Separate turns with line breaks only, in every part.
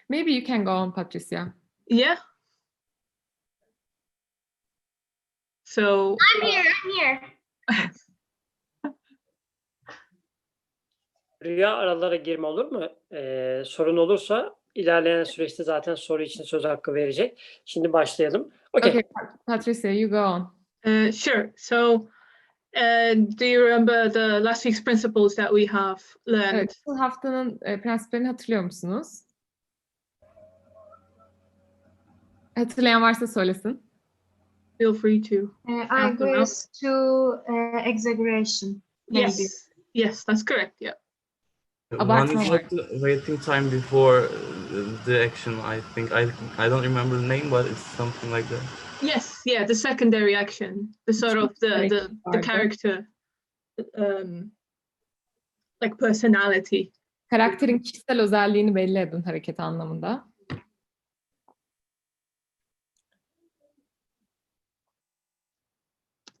Maybe you can go on, Patricia.
Yeah. So
I'm here.
Rüya, aralara girme olur mu? Sorun olursa ilerleyen süreçte zaten soru için söz hakkı verecek. Şimdi başlayalım.
Okay, Patricia, you go on.
Sure. So do you remember the last week's principles that we have learned?
Evet, bu haftanın prensiplerini hatırlıyor musunuz? Hatırlayan varsa söylesin.
Feel free to.
I goes to exaggeration. Maybe.
Yes, that's correct. Yeah.
Abartma
One is
var.
like the waiting time before the action. I think I don't remember the name, but it's something like that.
Yes, yeah, the secondary action, the sort of the character, like personality.
Karakterin kişisel özelliğini belli edin hareket anlamında.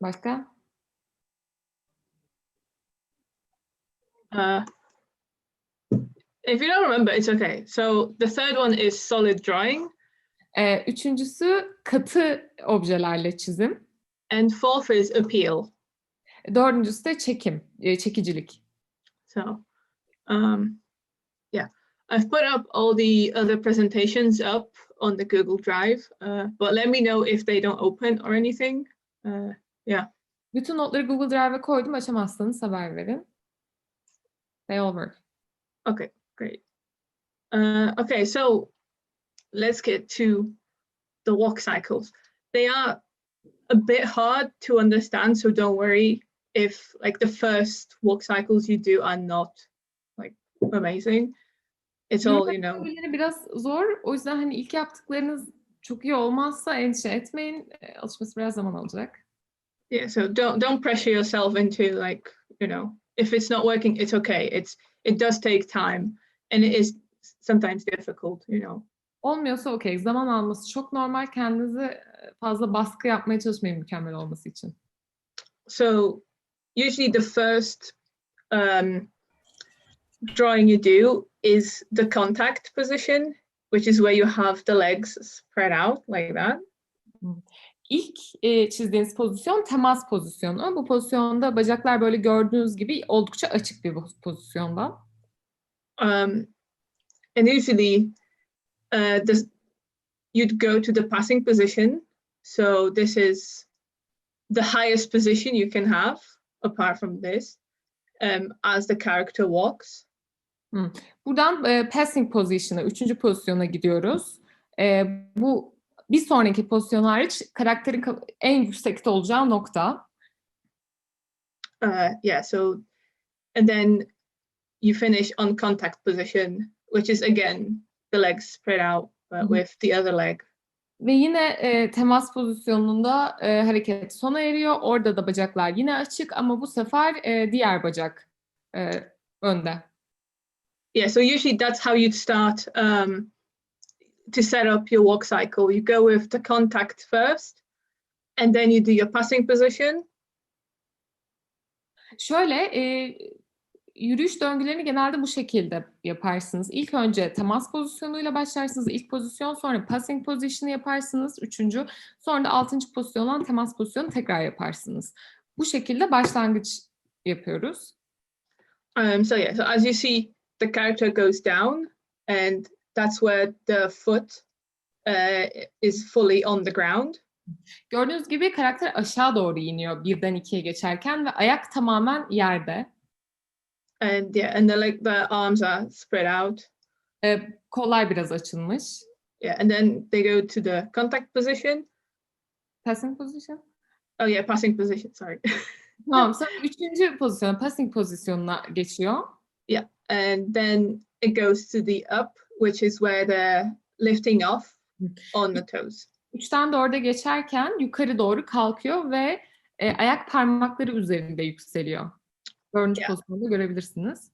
Başka?
If you don't remember, it's okay. So the third one is solid drawing.
Üçüncüsü katı objelerle çizim.
And fourth is appeal.
Dördüncüsü de çekim, çekicilik.
So, yeah, I've put up all the other presentations up on the Google Drive, but let me know if they don't open or anything. Yeah.
Bütün notları Google Drive'a koydum. Açamazsanız haber verin. They all work.
Okay, great. Okay, so let's get to the walk cycles. They are a bit hard to understand, so don't worry if like the first walk cycles you do are not like amazing. It's all, you know.
Biraz zor. O yüzden hani ilk yaptıklarınız çok iyi olmazsa endişe etmeyin. Alışması biraz zaman alacak.
Yeah, so don't pressure yourself into like, you know, if it's not working, it's okay. It does take time and it is sometimes difficult, you know.
Olmuyorsa okey. Zaman alması çok normal. Kendinizi fazla baskı yapmaya çalışmayın mükemmel olması için.
So usually the first drawing you do is the contact position, which is where you have the legs spread out like that.
İlk çizdiğiniz pozisyon temas pozisyonu. Bu pozisyonda bacaklar böyle gördüğünüz gibi oldukça açık bir pozisyonda.
And usually you'd go to the passing position. So this is the highest position you can have apart from this as the character walks.
Buradan passing position'a, üçüncü pozisyona gidiyoruz. Bu bir sonraki pozisyon hariç karakterin en yüksekte olacağı nokta.
Yeah, so and then you finish on contact position, which is again the legs spread out with the other leg.
Ve yine temas pozisyonunda hareket sona eriyor. Orada da bacaklar yine açık ama bu sefer diğer bacak önde.
Yeah, so usually that's how you'd start to set up your walk cycle. You go with the contact first, and then you do your passing position.
Şöyle, yürüyüş döngülerini genelde bu şekilde yaparsınız. İlk önce temas pozisyonuyla başlarsınız. İlk pozisyon, sonra passing position'ı yaparsınız. Üçüncü, sonra da altıncı pozisyon olan temas pozisyonu tekrar yaparsınız. Bu şekilde başlangıç yapıyoruz.
So yeah, so as you see, the character goes down, and that's where the foot is fully on the ground.
Gördüğünüz gibi karakter aşağı doğru iniyor birden ikiye geçerken ve ayak tamamen yerde.
And yeah, and the arms are spread out.
Kollar biraz açılmış.
Yeah, and then they go to the contact position.
Passing position?
Oh yeah, passing position, sorry.
Tamam, sonra üçüncü pozisyona, passing pozisyonuna geçiyor.
Yeah, and then it goes to the up, which is where they're lifting off on the toes.
3'ten 4'e geçerken yukarı doğru kalkıyor ve ayak parmakları üzerinde yükseliyor. Dördüncü pozisyonda görebilirsiniz.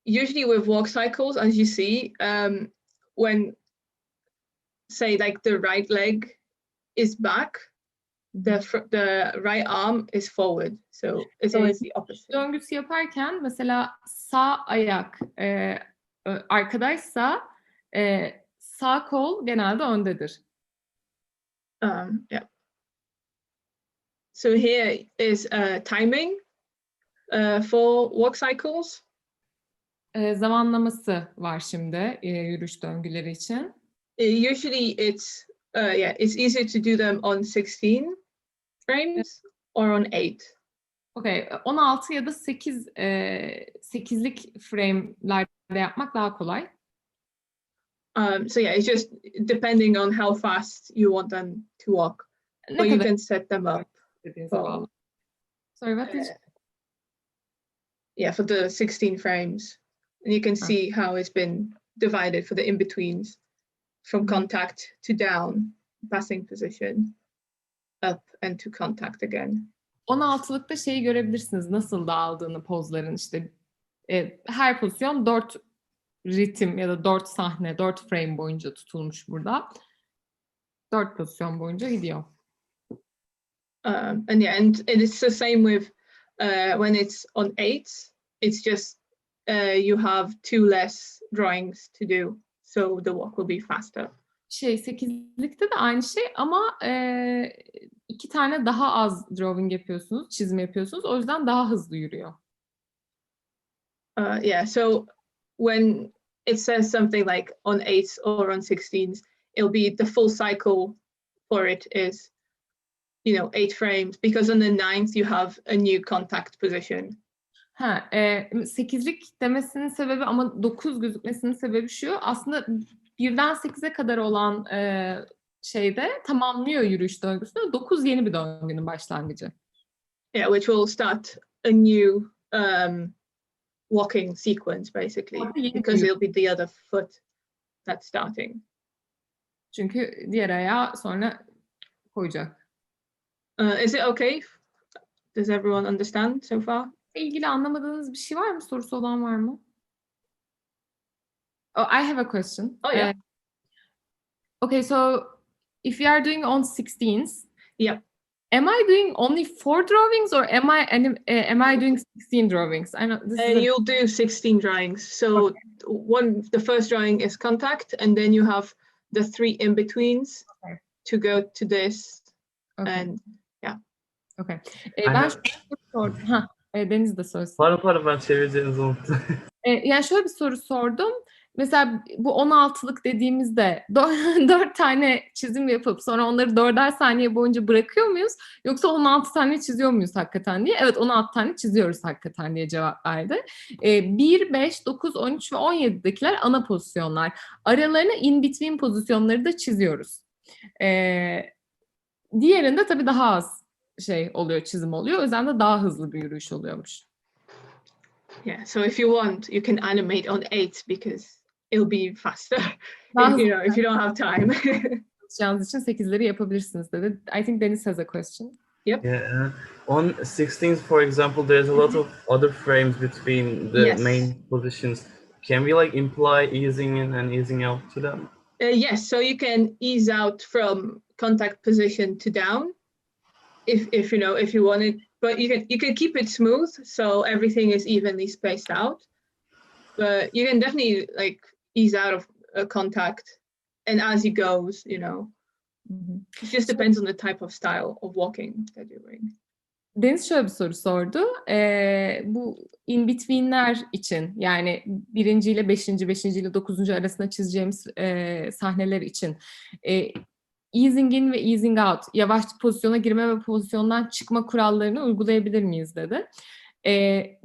Usually with walk cycles, as you see, when say like the right leg is back, the right arm is forward. So it's always the opposite.
Döngüsü yaparken mesela sağ ayak arkadaysa sağ kol genelde öndedir.
Yeah. So here is timing for walk cycles.
Zamanlaması var şimdi yürüyüş döngüleri için.
Usually it's easier to do them on 16 frames or on 8.
Okay, 16 ya da 8'lik frame'lerde yapmak daha kolay.
So yeah, it's just depending on how fast you want them to walk.
Ne
But you
kadar
can set them up
istediğinize
for,
bağlı. Sorry, what did
for the 16 frames. And you can see how it's been divided for the in-betweens from contact to down, passing position, up and to contact again.
16'lıkta şeyi görebilirsiniz nasıl dağıldığını pozların işte her pozisyon 4 ritim ya da 4 sahne, 4 frame boyunca tutulmuş burada. 4 pozisyon boyunca gidiyor.
And it's the same with when it's on 8, it's just you have 2 less drawings to do, so the walk will be faster.
8'likte de aynı şey ama 2 tane daha az drawing yapıyorsunuz, çizim yapıyorsunuz. O yüzden daha hızlı yürüyor.
So when it says something like on 8s or on 16s, it'll be the full cycle for it is 8 frames, because on the 9th you have a new contact position.
8'lik demesinin sebebi ama 9 gözükmesinin sebebi şu. Aslında 1'den 8'e kadar olan şeyde tamamlıyor yürüyüş döngüsünü. 9 yeni bir döngünün başlangıcı.
Yeah, which will start a new walking sequence basically, because it'll be the other foot that's starting.
Çünkü diğer ayağı sonra koyacak.
Is it okay? Does everyone understand so far?
İlgili anlamadığınız bir şey var mı? Sorusu olan var mı? Oh, I have a question.
Oh yeah.
Okay, so if you are doing on 16s,
Yeah.
am I doing only 4 drawings or am I doing 16 drawings? I know this is
You'll do 16 drawings. So the first drawing is contact, and then you have the 3 in-betweens to go to this. And
Okay. Ben şöyle bir soru sordum. Deniz de söylesin.
Pardon ben çevireceğinizi unuttum.
Yani şöyle bir soru sordum. Mesela bu 16'lık dediğimizde 4 tane çizim yapıp sonra onları 4'er saniye boyunca bırakıyor muyuz? Yoksa 16 tane çiziyor muyuz hakikaten diye? Evet 16 tane çiziyoruz hakikaten diye cevap verdi. 1, 5, 9, 13 ve 17'dekiler ana pozisyonlar. Aralarına in between pozisyonları da çiziyoruz. Diğerinde tabii daha az oluyor, çizim oluyor. O yüzden de daha hızlı bir yürüyüş oluyormuş.
Yeah, so if you want, you can animate on 8 because it'll be faster. If you don't have time.
Çalışacağınız için 8'leri yapabilirsiniz dedi. I think Deniz has a question.
Yep.
Yeah, on 16th, for example, there's a lot of other frames between the main positions. Can we imply easing in and easing out to them?
Yes, so you can ease out from contact position to down, if you want it, but you can keep it smooth so everything is evenly spaced out. But you can definitely ease out of contact, and as it goes, it just depends on the type of style of walking that you're doing.
Deniz şöyle bir soru sordu. Bu in between'ler için yani 1. ile 5. ile 9. arasında çizeceğimiz sahneler için easing in ve easing out, yavaş pozisyona girme ve pozisyondan çıkma kurallarını uygulayabilir miyiz dedi.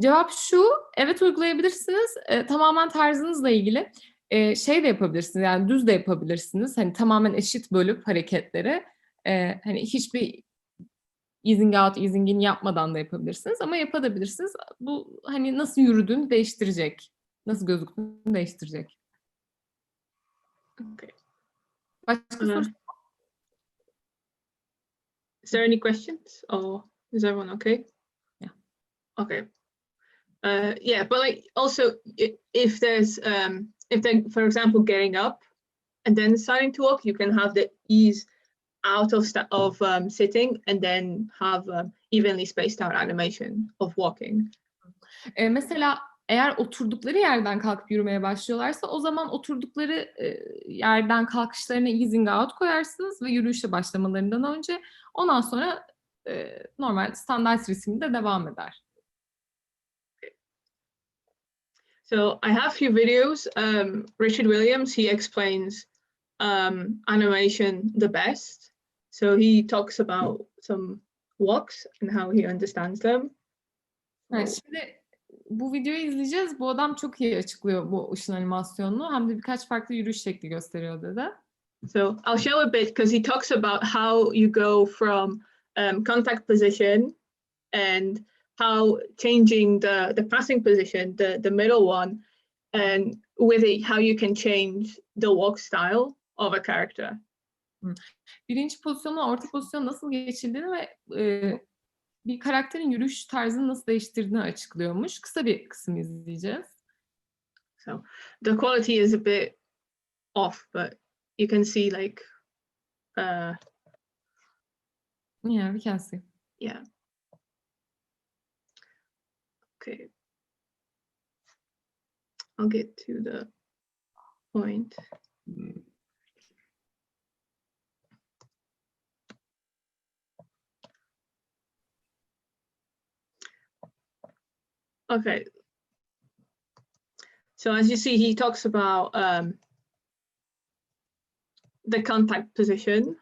Cevap şu, evet uygulayabilirsiniz. Tamamen tarzınızla ilgili de yapabilirsiniz, yani düz de yapabilirsiniz. Hani tamamen eşit bölüp hareketleri hani hiçbir easing out, easing in yapmadan da yapabilirsiniz ama yapabilirsiniz. Bu hani nasıl yürüdüğünü değiştirecek, nasıl gözüktüğünü değiştirecek.
Okay.
Başka soru?
Is there any questions, or is everyone okay?
Yeah.
Okay. But also if there's if they're, for example, getting up and then starting to walk, you can have the ease out of sitting and then have evenly spaced out animation of walking.
Mesela Eğer oturdukları yerden kalkıp yürümeye başlıyorlarsa o zaman oturdukları yerden kalkışlarına easing out koyarsınız ve yürüyüşe başlamalarından önce. Ondan sonra normal standart ritimde devam eder.
So I have a few videos. Richard Williams, he explains animation the best. So he talks about some walks and how he understands them.
Evet, şimdi bu videoyu izleyeceğiz. Bu adam çok iyi açıklıyor bu ışın animasyonunu. Hem de birkaç farklı yürüyüş şekli gösteriyor dedi.
So I'll show a bit because he talks about how you go from contact position and how changing the passing position, the middle one, and with it, how you can change the walk style of a character.
Birinci pozisyonla orta pozisyon nasıl geçildiğini ve bir karakterin yürüyüş tarzını nasıl değiştirdiğini açıklıyormuş. Kısa bir kısım izleyeceğiz.
So the quality is a bit off, but you can see like,
Yeah, we can see.
yeah. Okay. I'll get to the point. Okay. So as you see, he talks about the contact position,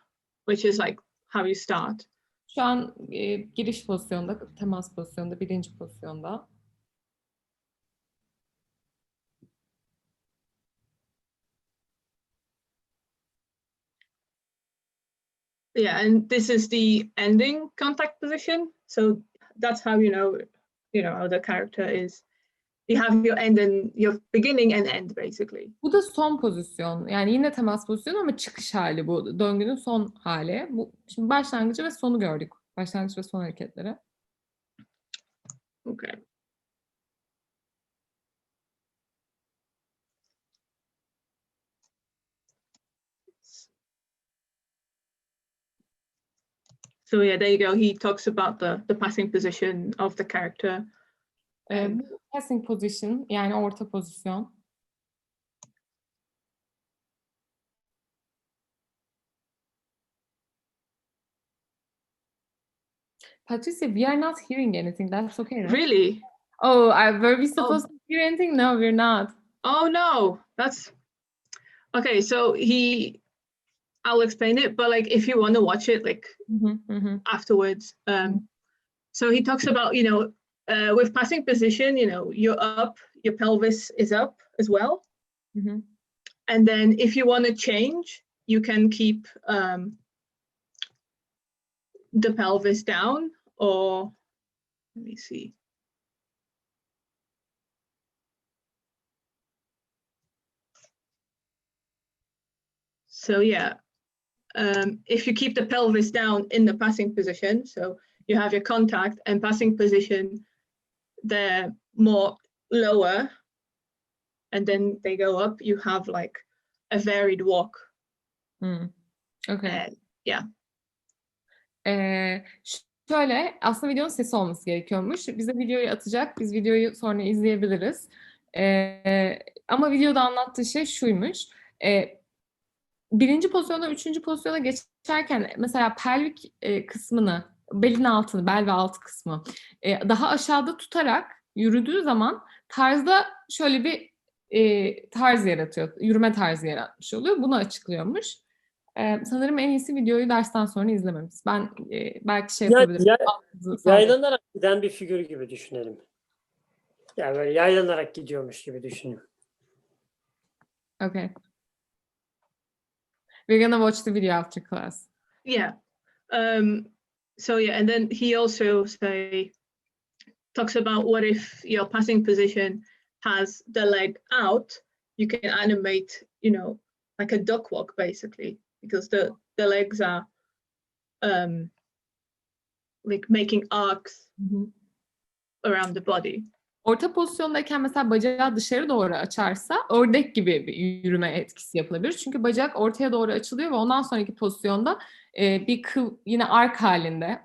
which is like how you start.
Şu an giriş pozisyonda, temas pozisyonda, birinci pozisyonda.
Yeah, and this is the ending contact position. So that's how you know how the character is. You have your end and your beginning and end basically.
Bu da son pozisyon. Yani yine temas pozisyonu ama çıkış hali bu. Döngünün son hali. Şimdi başlangıcı ve sonu gördük. Başlangıç ve son hareketleri.
Okay. So yeah, there you go. He talks about the passing position of the character.
Bu passing position yani orta pozisyon. Patricia, we are not hearing anything. That's okay, right?
Really?
Oh, were we supposed to hear anything? No, we're not.
Oh no, that's okay. So I'll explain it, but like if you want to watch it, like afterwards. So he talks about with passing position, you're up, your pelvis is up as well, and then if you want to change, you can keep the pelvis down, or let me see. So yeah, if you keep the pelvis down in the passing position, so you have your contact and passing position, they're more lower, and then they go up, you have like a varied walk.
Okay.
Yeah.
Şöyle, aslında videonun sesi olması gerekiyormuş. Bize videoyu atacak, biz videoyu sonra izleyebiliriz. Ama videoda anlattığı şey şuymuş. Birinci pozisyonda, üçüncü pozisyona geçerken mesela pelvik kısmını, belin altını, bel ve alt kısmı daha aşağıda tutarak yürüdüğü zaman tarzda şöyle bir tarz yaratıyor, yürüme tarzı yaratmış oluyor. Bunu açıklıyormuş. Sanırım en iyisi videoyu dersten sonra izlememiz. Ben belki yapabilirim.
Yaylanarak giden bir figür gibi düşünelim. Yani böyle yaylanarak gidiyormuş gibi düşünün.
Okay. We're gonna watch the video after class.
Yeah. So yeah, and then he also talks about what if your passing position has the leg out, you can animate, like a duck walk basically, because the legs are like making arcs around the body.
Orta pozisyondayken mesela bacağı dışarı doğru açarsa ördek gibi bir yürüme etkisi yapılabilir. Çünkü bacak ortaya doğru açılıyor ve ondan sonraki pozisyonda bir kıl yine ark halinde,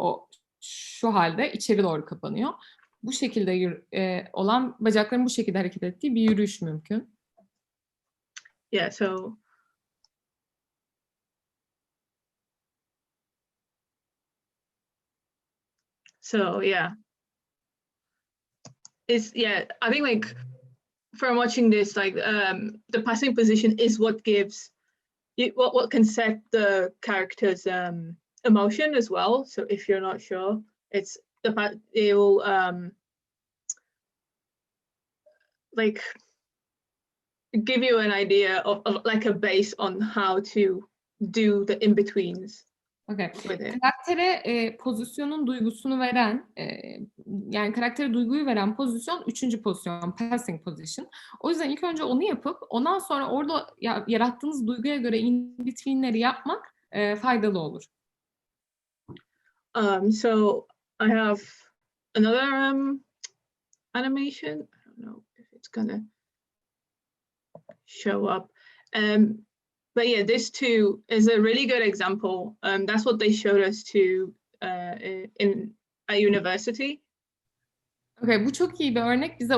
şu halde içeri doğru kapanıyor. bu şekilde olan, bacakların bu şekilde hareket ettiği bir yürüyüş mümkün.
Yeah, so yeah. I think like from watching this, like the passing position is what gives what can set the character's emotion as well. So if you're not sure, it will like give you an idea of like a base on how to do the in-betweens.
Okay.
With it.
Karaktere pozisyonun duygusunu veren, yani karaktere duyguyu veren pozisyon 3. pozisyon, passing position. O yüzden ilk önce onu yapıp ondan sonra orada yarattığınız duyguya göre in-between'leri yapmak faydalı olur.
So I have another animation. I don't know if it's gonna show up. But yeah, this too is a really good example. That's what they showed us to in a university.
Okay, bu çok iyi bir örnek. Bize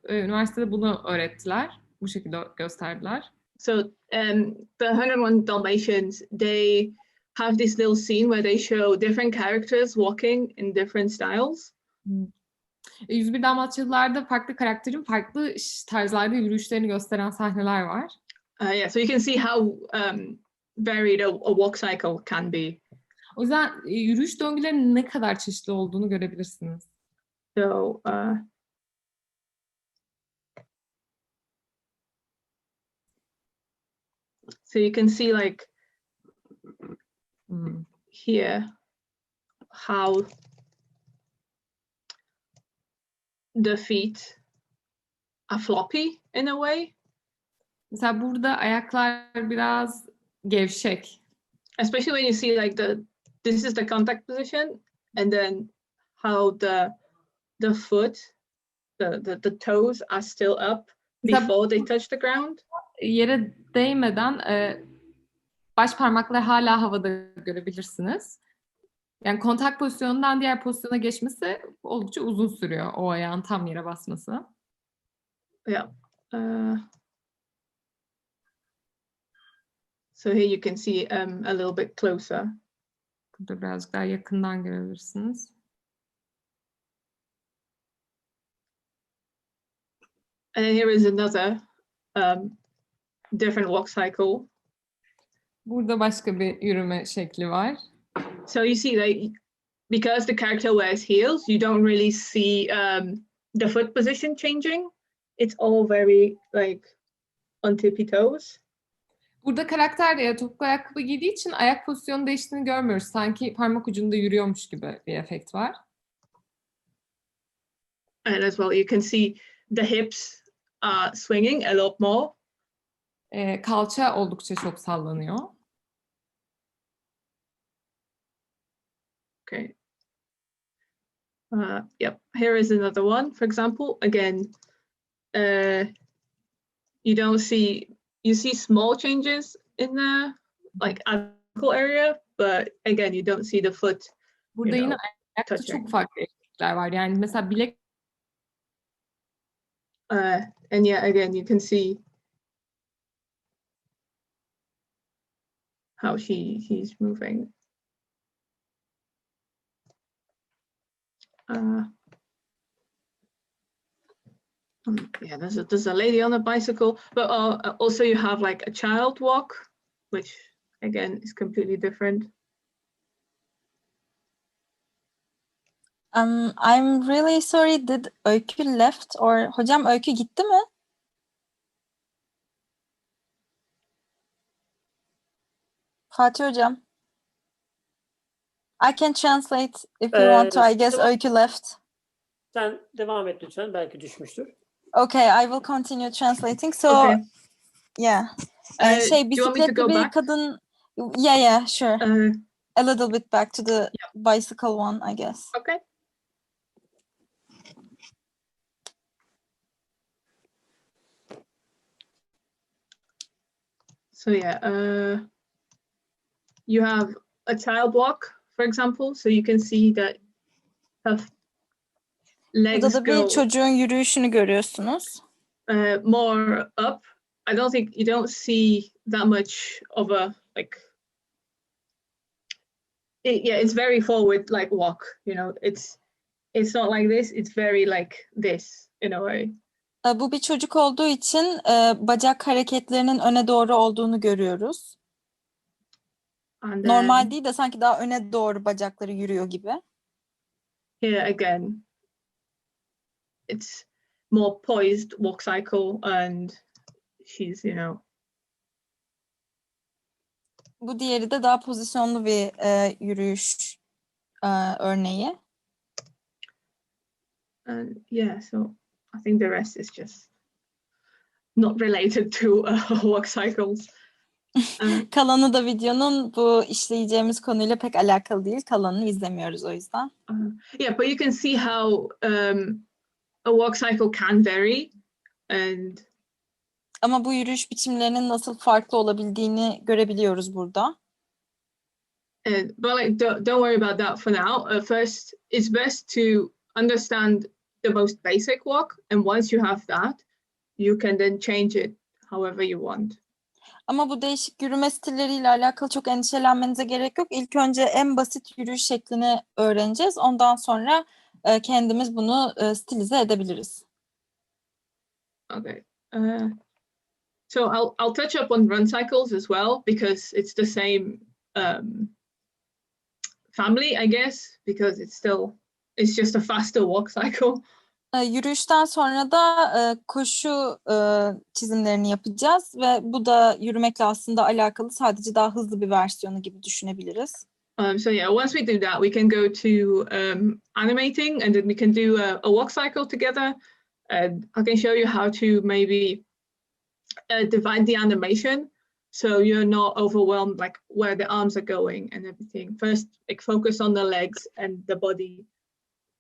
üniversitede bunu öğrettiler. Bu şekilde gösterdiler.
So the 101 Dalmatians, they have this little scene where they show different characters walking in different styles.
101 Dalmatyalılar'da farklı karakterin farklı tarzlarda yürüyüşlerini gösteren sahneler var.
Yeah, so you can see how varied a walk cycle can be.
O yüzden yürüyüş döngülerinin ne kadar çeşitli olduğunu görebilirsiniz.
So you can see like here how the feet are floppy in a way.
Mesela burada ayaklar biraz gevşek.
Especially when you see like this is the contact position, and then how the foot, the toes are still up before they touch the ground.
Yere değmeden baş parmaklar hala havada görebilirsiniz. Yani kontak pozisyonundan diğer pozisyona geçmesi oldukça uzun sürüyor, o ayağın tam yere basması.
Yeah. So here you can see a little bit closer.
Burada birazcık daha yakından görebilirsiniz.
And then here is another different walk cycle.
Burada başka bir yürüme şekli var.
So you see, like, because the character wears heels, you don't really see the foot position changing. It's all very like on tippy toes.
Burada karakter topuklu ayakkabı giydiği için ayak pozisyonu değiştiğini görmüyoruz. Sanki parmak ucunda yürüyormuş gibi bir efekt var.
And as well, you can see the hips are swinging a lot more.
Kalça oldukça çok sallanıyor.
Okay. Yep. Here is another one. For example, again, you see small changes in the like ankle area, but again, you don't see the foot.
Burada yine ayakta
touching.
çok farklı efektler var. Yani mesela bilek.
And yeah, again, you can see how he's moving. Yeah, there's a lady on a bicycle, but also you have like a child walk, which again is completely different.
I'm really sorry, did Öykü left or hocam Öykü gitti mi? Fatih hocam. I can translate if you want to. I guess Öykü left.
Sen devam et lütfen. Belki düşmüştür.
Okay, I will continue translating. So,
Okay.
Yeah.
Do you want me to
Bisikletli
go
bir
back?
kadın. Yeah, sure. A little bit back to the bicycle one, I guess.
Okay. So yeah, you have a child walk, for example. So you can see that. legs
Burada da bir
go
çocuğun yürüyüşünü görüyorsunuz.
more up. I don't think you don't see that much of a like. Yeah, it's very forward like walk. You know, it's not like this. It's very like this in a way.
Bu bir çocuk olduğu için bacak hareketlerinin öne doğru olduğunu görüyoruz.
And
Normal değil de sanki daha öne doğru bacakları yürüyor gibi.
here again, it's more poised walk cycle, and she's, you know.
Bu diğeri de daha pozisyonlu bir yürüyüş örneği.
And yeah, so I think the rest is just not related to walk cycles.
Kalanı da videonun bu işleyeceğimiz konuyla pek alakalı değil. Kalanını izlemiyoruz o yüzden.
Yeah, but you can see how a walk cycle can vary, and
Ama bu yürüyüş biçimlerinin nasıl farklı olabildiğini görebiliyoruz burada.
but like don't worry about that for now. First, it's best to understand the most basic walk, and once you have that, you can then change it however you want.
Ama bu değişik yürüme stilleriyle alakalı çok endişelenmenize gerek yok. İlk önce en basit yürüyüş şeklini öğreneceğiz. Ondan sonra kendimiz bunu stilize edebiliriz.
Okay. So I'll touch up on run cycles as well, because it's the same family, I guess, because it's just a faster walk cycle.
Yürüyüşten sonra da koşu çizimlerini yapacağız ve bu da yürümekle aslında alakalı, sadece daha hızlı bir versiyonu gibi düşünebiliriz.
So yeah, once we do that, we can go to animating, and then we can do a walk cycle together. And I can show you how to maybe divide the animation, so you're not overwhelmed like where the arms are going and everything. First, like focus on the legs and the body,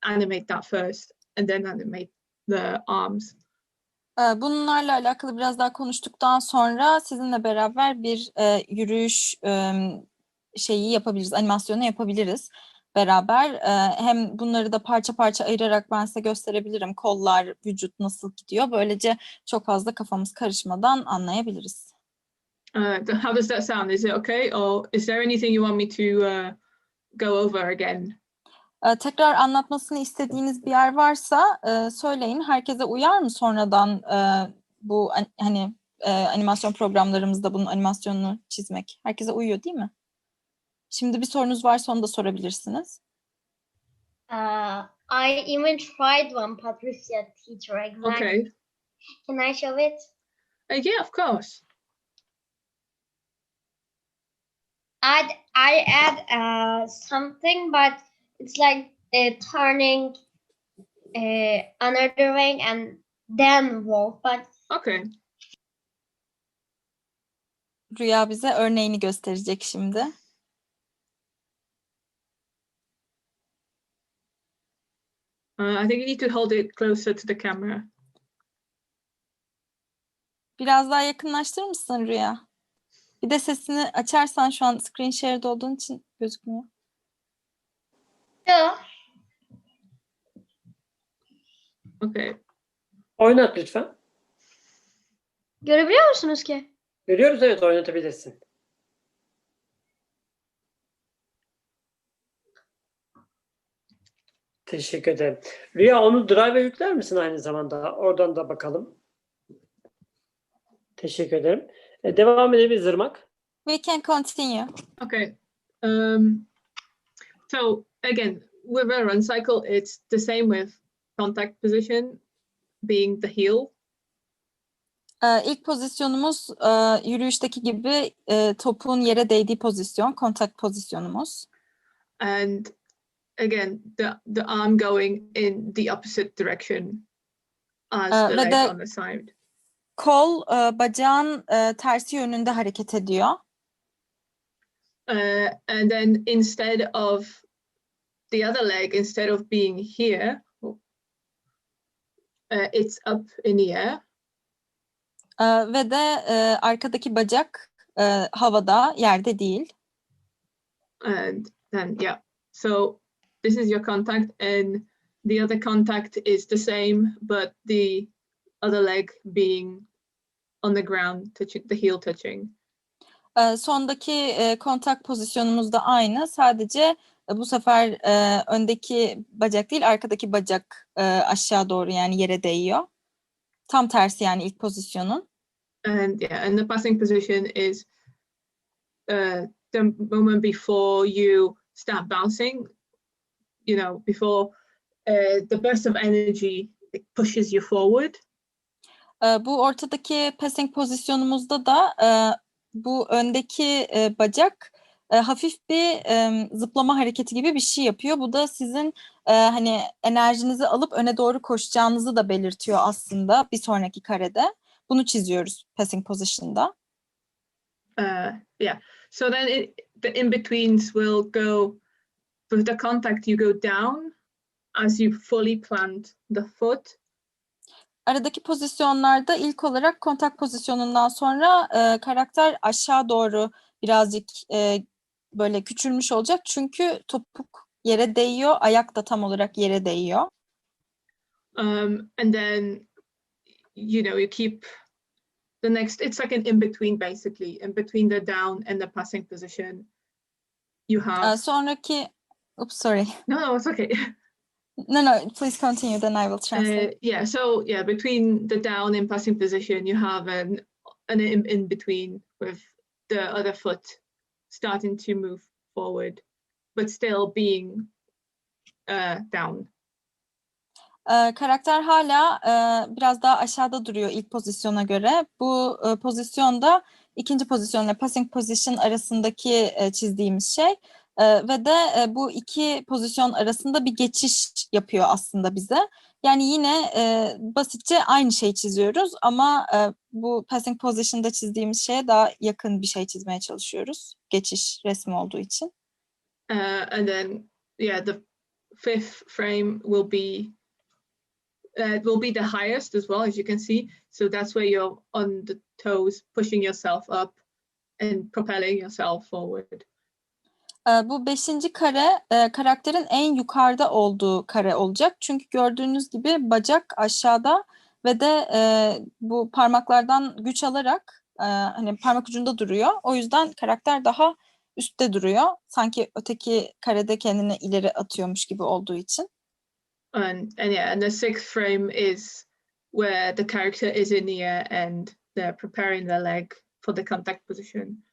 animate that first, and then animate the arms.
Bunlarla alakalı biraz daha konuştuktan sonra sizinle beraber bir yürüyüş şeyi yapabiliriz, animasyonu yapabiliriz beraber. Hem bunları da parça parça ayırarak ben size gösterebilirim. Kollar, vücut nasıl gidiyor. Böylece çok fazla kafamız karışmadan anlayabiliriz.
How does that sound? Is it okay? Or is there anything you want me to go over again?
Tekrar anlatmasını istediğiniz bir yer varsa söyleyin. Herkese uyar mı sonradan bu hani animasyon programlarımızda bunun animasyonunu çizmek? Herkese uyuyor değil mi? Şimdi bir sorunuz varsa onu da sorabilirsiniz.
I even tried one, Patricia, teacher exam.
Okay.
Can I show it?
Yeah, of course.
I add something, but it's like turning another way and then walk. But
Okay.
Rüya bize örneğini gösterecek şimdi.
I think you need to hold it closer to the camera.
Biraz daha yakınlaştırır mısın Rüya? Bir de sesini açarsan, şu an screen share'de olduğun için gözükmüyor.
yeah.
Okay.
Oynat lütfen.
Görebiliyor musunuz ki?
Görüyoruz, evet, oynatabilirsin. Teşekkür ederim. Rüya, onu Drive'e yükler misin aynı zamanda? Oradan da bakalım. Teşekkür ederim. Devam edebiliriz Irmak.
We can continue.
Okay. So again, with a run cycle, it's the same with contact position being the heel.
İlk pozisyonumuz yürüyüşteki gibi topun yere değdiği pozisyon, kontak pozisyonumuz.
And again, the arm going in the opposite direction as the leg on the side.
Kol bacağın tersi yönünde hareket ediyor.
And then instead of the other leg, instead of being here, it's up in the air.
Ve de arkadaki bacak havada, yerde değil.
And then, yeah, so this is your contact, and the other contact is the same, but the other leg being on the ground, touching the heel touching.
Sondaki kontak pozisyonumuz da aynı. Sadece bu sefer öndeki bacak değil, arkadaki bacak aşağı doğru yani yere değiyor. Tam tersi yani ilk pozisyonun.
And yeah, and the passing position is the moment before you start bouncing. You know, before the burst of energy pushes you forward.
Bu ortadaki passing pozisyonumuzda da bu öndeki bacak hafif bir zıplama hareketi gibi bir şey yapıyor. Bu da sizin hani enerjinizi alıp öne doğru koşacağınızı da belirtiyor aslında bir sonraki karede. Bunu çiziyoruz passing position'da.
Yeah. So then the in-betweens will go, with the contact you go down as you fully plant the foot.
Aradaki pozisyonlarda ilk olarak kontak pozisyonundan sonra karakter aşağı doğru birazcık böyle küçülmüş olacak. Çünkü topuk yere değiyor, ayak da tam olarak yere değiyor.
And then, you know, you keep the next, it's like an in-between basically, in between the down and the passing position. You have...
Sonraki, oops, sorry.
No, it's okay.
No, please continue, then I will translate.
Yeah, so yeah, between the down and passing position, you have an in-between with the other foot starting to move forward, but still being down.
Karakter hala biraz daha aşağıda duruyor ilk pozisyona göre. Bu pozisyonda ikinci pozisyonla passing position arasındaki çizdiğimiz şey. Ve de bu iki pozisyon arasında bir geçiş yapıyor aslında bize. Yani yine basitçe aynı şeyi çiziyoruz ama bu passing position'da çizdiğimiz şeye daha yakın bir şey çizmeye çalışıyoruz. Geçiş resmi olduğu için.
And then, yeah, the fifth frame will be the highest as well, as you can see. So that's where you're on the toes, pushing yourself up and propelling yourself forward.
Bu 5. kare karakterin en yukarıda olduğu kare olacak. Çünkü gördüğünüz gibi bacak aşağıda ve de bu parmaklardan güç alarak hani parmak ucunda duruyor. O yüzden karakter daha üstte duruyor. Sanki öteki karede kendini ileri atıyormuş gibi olduğu için.
And yeah, and the sixth frame is where the character is in the air and they're preparing their leg for the contact position.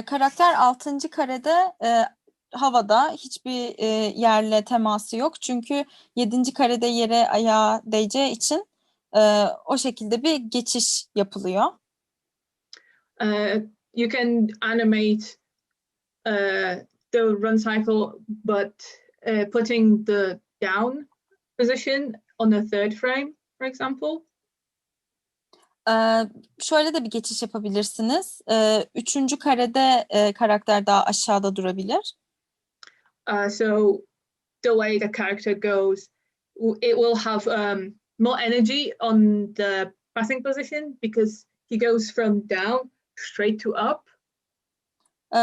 Karakter 6. karede havada hiçbir yerle teması yok. Çünkü 7. karede yere ayağı değeceği için o şekilde bir geçiş yapılıyor.
You can animate the run cycle, but putting the down position on the third frame, for example.
Şöyle de bir geçiş yapabilirsiniz. 3. karede karakter daha aşağıda durabilir.
So the way the character goes, it will have more energy on the passing position because he goes from down straight to up.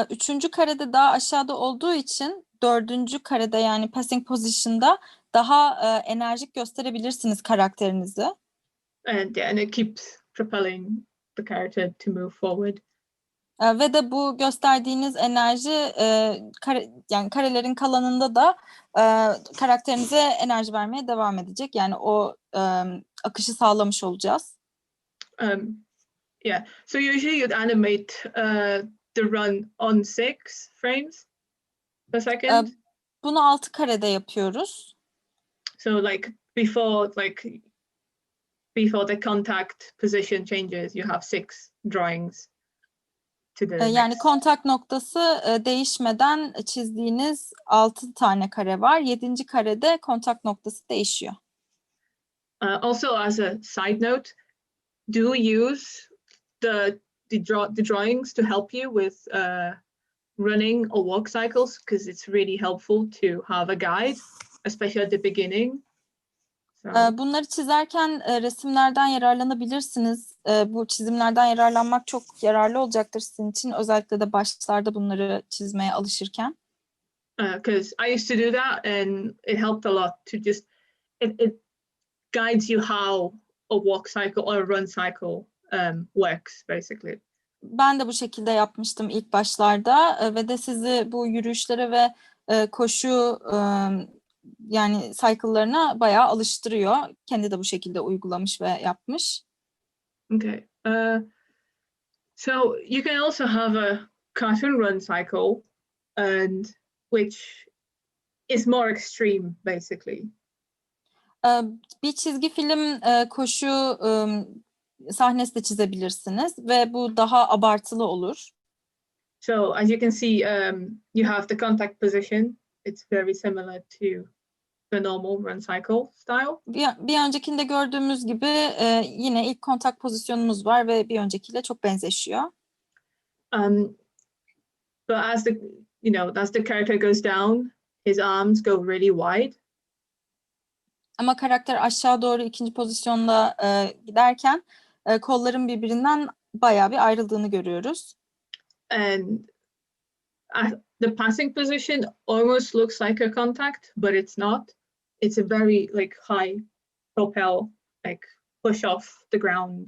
3. karede daha aşağıda olduğu için 4. karede yani passing position'da daha enerjik gösterebilirsiniz karakterinizi.
And it keeps propelling the character to move forward.
Ve de bu gösterdiğiniz enerji yani karelerin kalanında da karakterinize enerji vermeye devam edecek. Yani o akışı sağlamış olacağız.
Yeah, so usually you'd animate the run on 6 frames per second.
Bunu 6 karede yapıyoruz.
So like before the contact position changes, you have 6 drawings to the
Yani
next.
kontak noktası değişmeden çizdiğiniz 6 tane kare var. 7. karede kontak noktası değişiyor.
Also, as a side note, do use the drawings to help you with running or walk cycles because it's really helpful to have a guide, especially at the beginning.
Bunları çizerken resimlerden yararlanabilirsiniz. Bu çizimlerden yararlanmak çok yararlı olacaktır sizin için. Özellikle de başlarda bunları çizmeye alışırken.
because I used to do that, and it helped a lot to just it guides you how a walk cycle or a run cycle works basically.
Ben de bu şekilde yapmıştım ilk başlarda ve de sizi bu yürüyüşlere ve koşu yani cycle'larına bayağı alıştırıyor. Kendi de bu şekilde uygulamış ve yapmış.
Okay. So you can also have a cartoon run cycle, and which is more extreme basically.
Bir çizgi film koşu sahnesi de çizebilirsiniz ve bu daha abartılı olur.
So as you can see, you have the contact position. It's very similar to the normal run cycle style.
Bir öncekinde gördüğümüz gibi yine ilk kontak pozisyonumuz var ve bir öncekiyle çok benzeşiyor.
But as the character goes down, his arms go really wide.
Ama karakter aşağı doğru ikinci pozisyonda giderken kolların birbirinden bayağı bir ayrıldığını görüyoruz.
And the passing position almost looks like a contact, but it's not. It's a very high propel, push off the ground.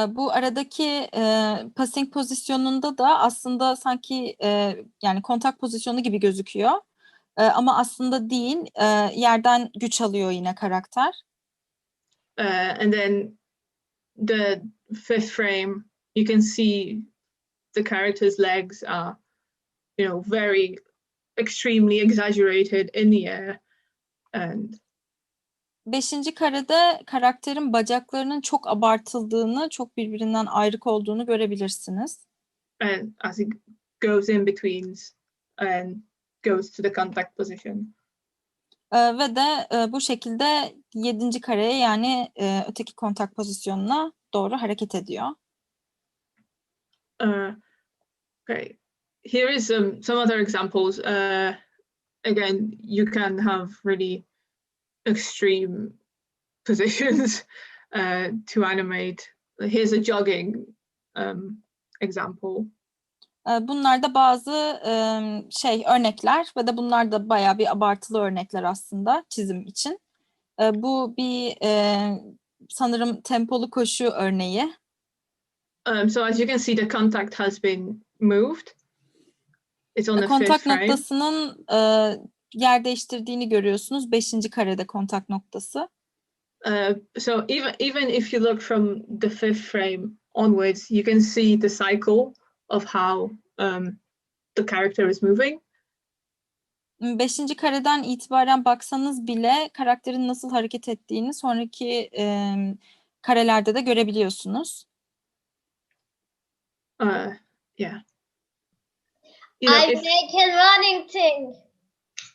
Bu aradaki passing pozisyonunda da aslında sanki yani kontak pozisyonu gibi gözüküyor. Ama aslında değil, yerden güç alıyor yine karakter.
And then the fifth frame, you can see the character's legs are, very extremely exaggerated in the air. And
5. karede karakterin bacaklarının çok abartıldığını, çok birbirinden ayrık olduğunu görebilirsiniz.
And as it goes in betweens and goes to the contact position.
Ve de bu şekilde 7. kareye yani öteki kontak pozisyonuna doğru hareket ediyor.
Okay, here is some other examples. Again, you can have really extreme positions to animate. Here's a jogging example.
Bunlar da bazı örnekler ve de bunlar da bayağı bir abartılı örnekler aslında çizim için. Bu bir sanırım tempolu koşu örneği.
So as you can see, the contact has been moved. It's on the
Kontak
fifth frame.
noktasının yer değiştirdiğini görüyorsunuz. 5. karede kontak noktası.
So even if you look from the fifth frame onwards, you can see the cycle of how the character is moving.
5. kareden itibaren baksanız bile karakterin nasıl hareket ettiğini sonraki karelerde de görebiliyorsunuz.
Yeah.
I make a running thing.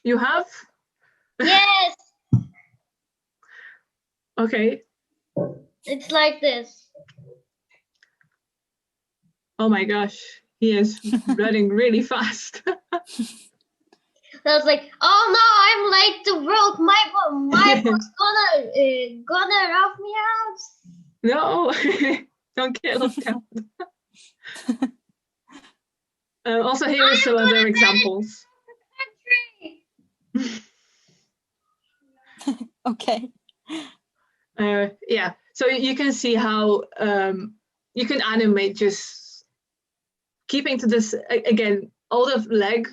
You have?
Yes,
Okay.
it's like this.
Oh my gosh, he is running really fast.
I was like, oh no, I'm late to work. My boss gonna rough me out.
No, don't get left out. Also, here are some other examples.
Okay.
Yeah, so you can see how you can animate just keeping to this again. All the leg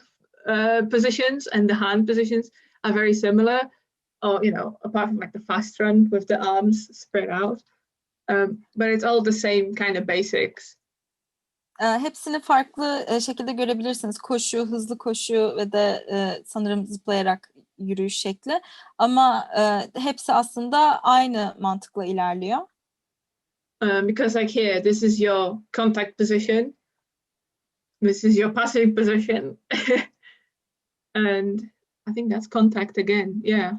positions and the hand positions are very similar, or apart from the fast run with the arms spread out, but it's all the same kind of basics.
Hepsini farklı şekilde görebilirsiniz. Koşu, hızlı koşu ve de sanırım zıplayarak yürüyüş şekli. Ama hepsi aslında aynı mantıkla ilerliyor.
Because here, this is your contact position. This is your passive position. And I think that's contact again, yeah.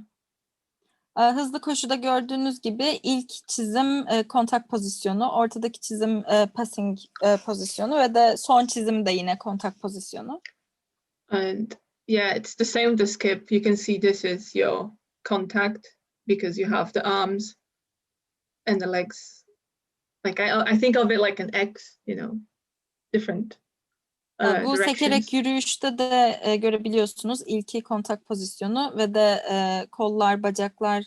Hızlı koşuda gördüğünüz gibi ilk çizim kontak pozisyonu, ortadaki çizim passing pozisyonu ve de son çizim de yine kontak pozisyonu.
And yeah, it's the same with the skip. You can see this is your contact because you have the arms and the legs. I think of it like an X, different.
Bu sekerek
directions.
yürüyüşte de görebiliyorsunuz ilki kontak pozisyonu ve de kollar, bacaklar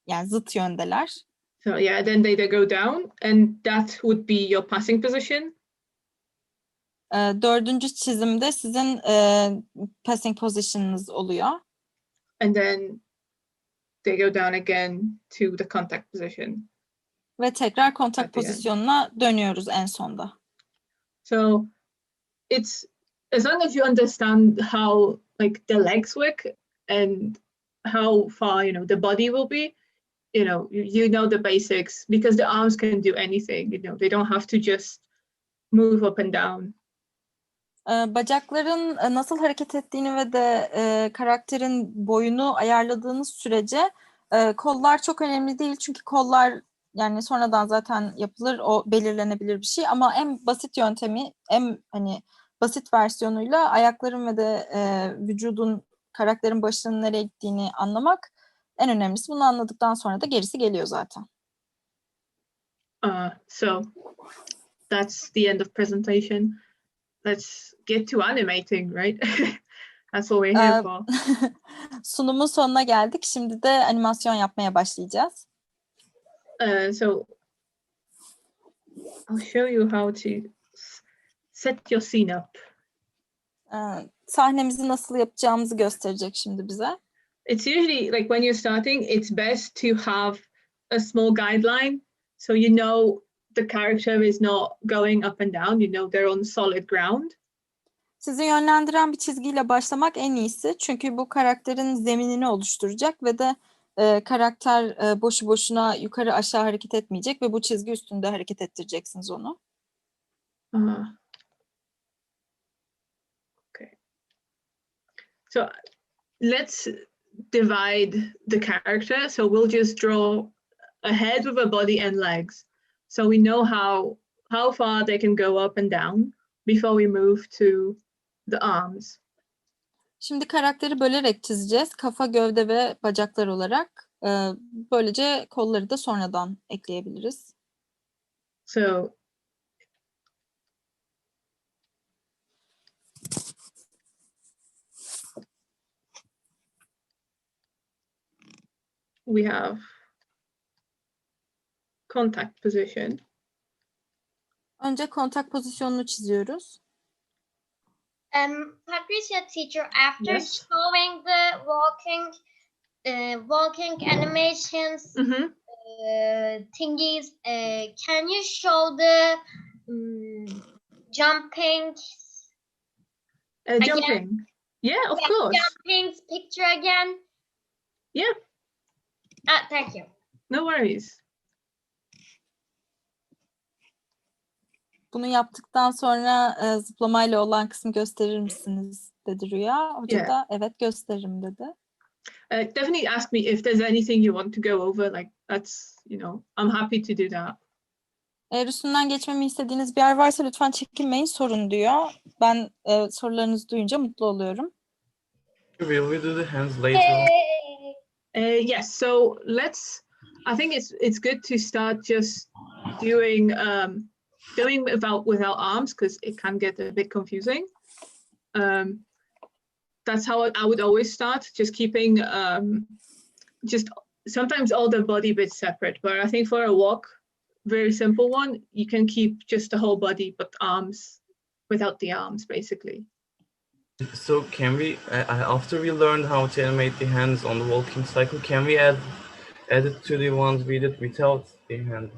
yani zıt yöndeler.
So yeah, then they go down, and that would be your passing position.
Dördüncü çizimde sizin passing position'ınız oluyor.
And then they go down again to the contact position.
Ve tekrar kontak
At the end.
pozisyonuna dönüyoruz en sonda.
So it's as long as you understand how like the legs work and how far the body will be, you know the basics, because the arms can do anything. They don't have to just move up and down.
Bacakların nasıl hareket ettiğini ve de karakterin boyunu ayarladığınız sürece kollar çok önemli değil. Çünkü kollar yani sonradan zaten yapılır, o belirlenebilir bir şey. Ama en basit yöntemi, en basit versiyonuyla ayakların ve de vücudun, karakterin başının nereye gittiğini anlamak en önemlisi. Bunu anladıktan sonra da gerisi geliyor zaten.
So that's the end of presentation. Let's get to animating, right? That's what we're here for.
Sunumun sonuna geldik. Şimdi de animasyon yapmaya başlayacağız.
So I'll show you how to set your scene up.
Sahnemizi nasıl yapacağımızı gösterecek şimdi bize.
It's usually like when you're starting, it's best to have a small guideline, so you know the character is not going up and down. They're on solid ground.
Sizi yönlendiren bir çizgiyle başlamak en iyisi. Çünkü bu karakterin zeminini oluşturacak ve de karakter boşu boşuna yukarı aşağı hareket etmeyecek ve bu çizgi üstünde hareket ettireceksiniz onu.
Okay. So let's divide the character. So we'll just draw a head with a body and legs. So we know how far they can go up and down before we move to the arms.
Şimdi karakteri bölerek çizeceğiz. Kafa, gövde ve bacaklar olarak. Böylece kolları da sonradan ekleyebiliriz.
So we have contact position.
Önce kontak pozisyonunu çiziyoruz.
Patricia, teacher, after
Yes.
showing the walking animations thingies, can you show the jumping?
Jumping. Yeah, of course.
Jumping picture again.
Yeah,
Thank you.
no worries.
Bunu yaptıktan sonra zıplamayla olan kısmı gösterir misiniz dedi Rüya. Hoca
Yeah.
da evet gösteririm dedi.
Definitely ask me if there's anything you want to go over. Like that's, I'm happy to do that.
Eğer üstünden geçmemi istediğiniz bir yer varsa lütfen çekinmeyin, sorun diyor. Ben sorularınızı duyunca mutlu oluyorum.
Will we do the hands later?
Yes. So I think it's good to start just doing without arms, because it can get a bit confusing. That's how I would always start, just keeping just sometimes all the body bits separate. But I think for a walk, very simple one, you can keep just the whole body, but arms without the arms, basically.
So can we, after we learned how to animate the hands on the walking cycle, can we add it to the ones we did without the hand?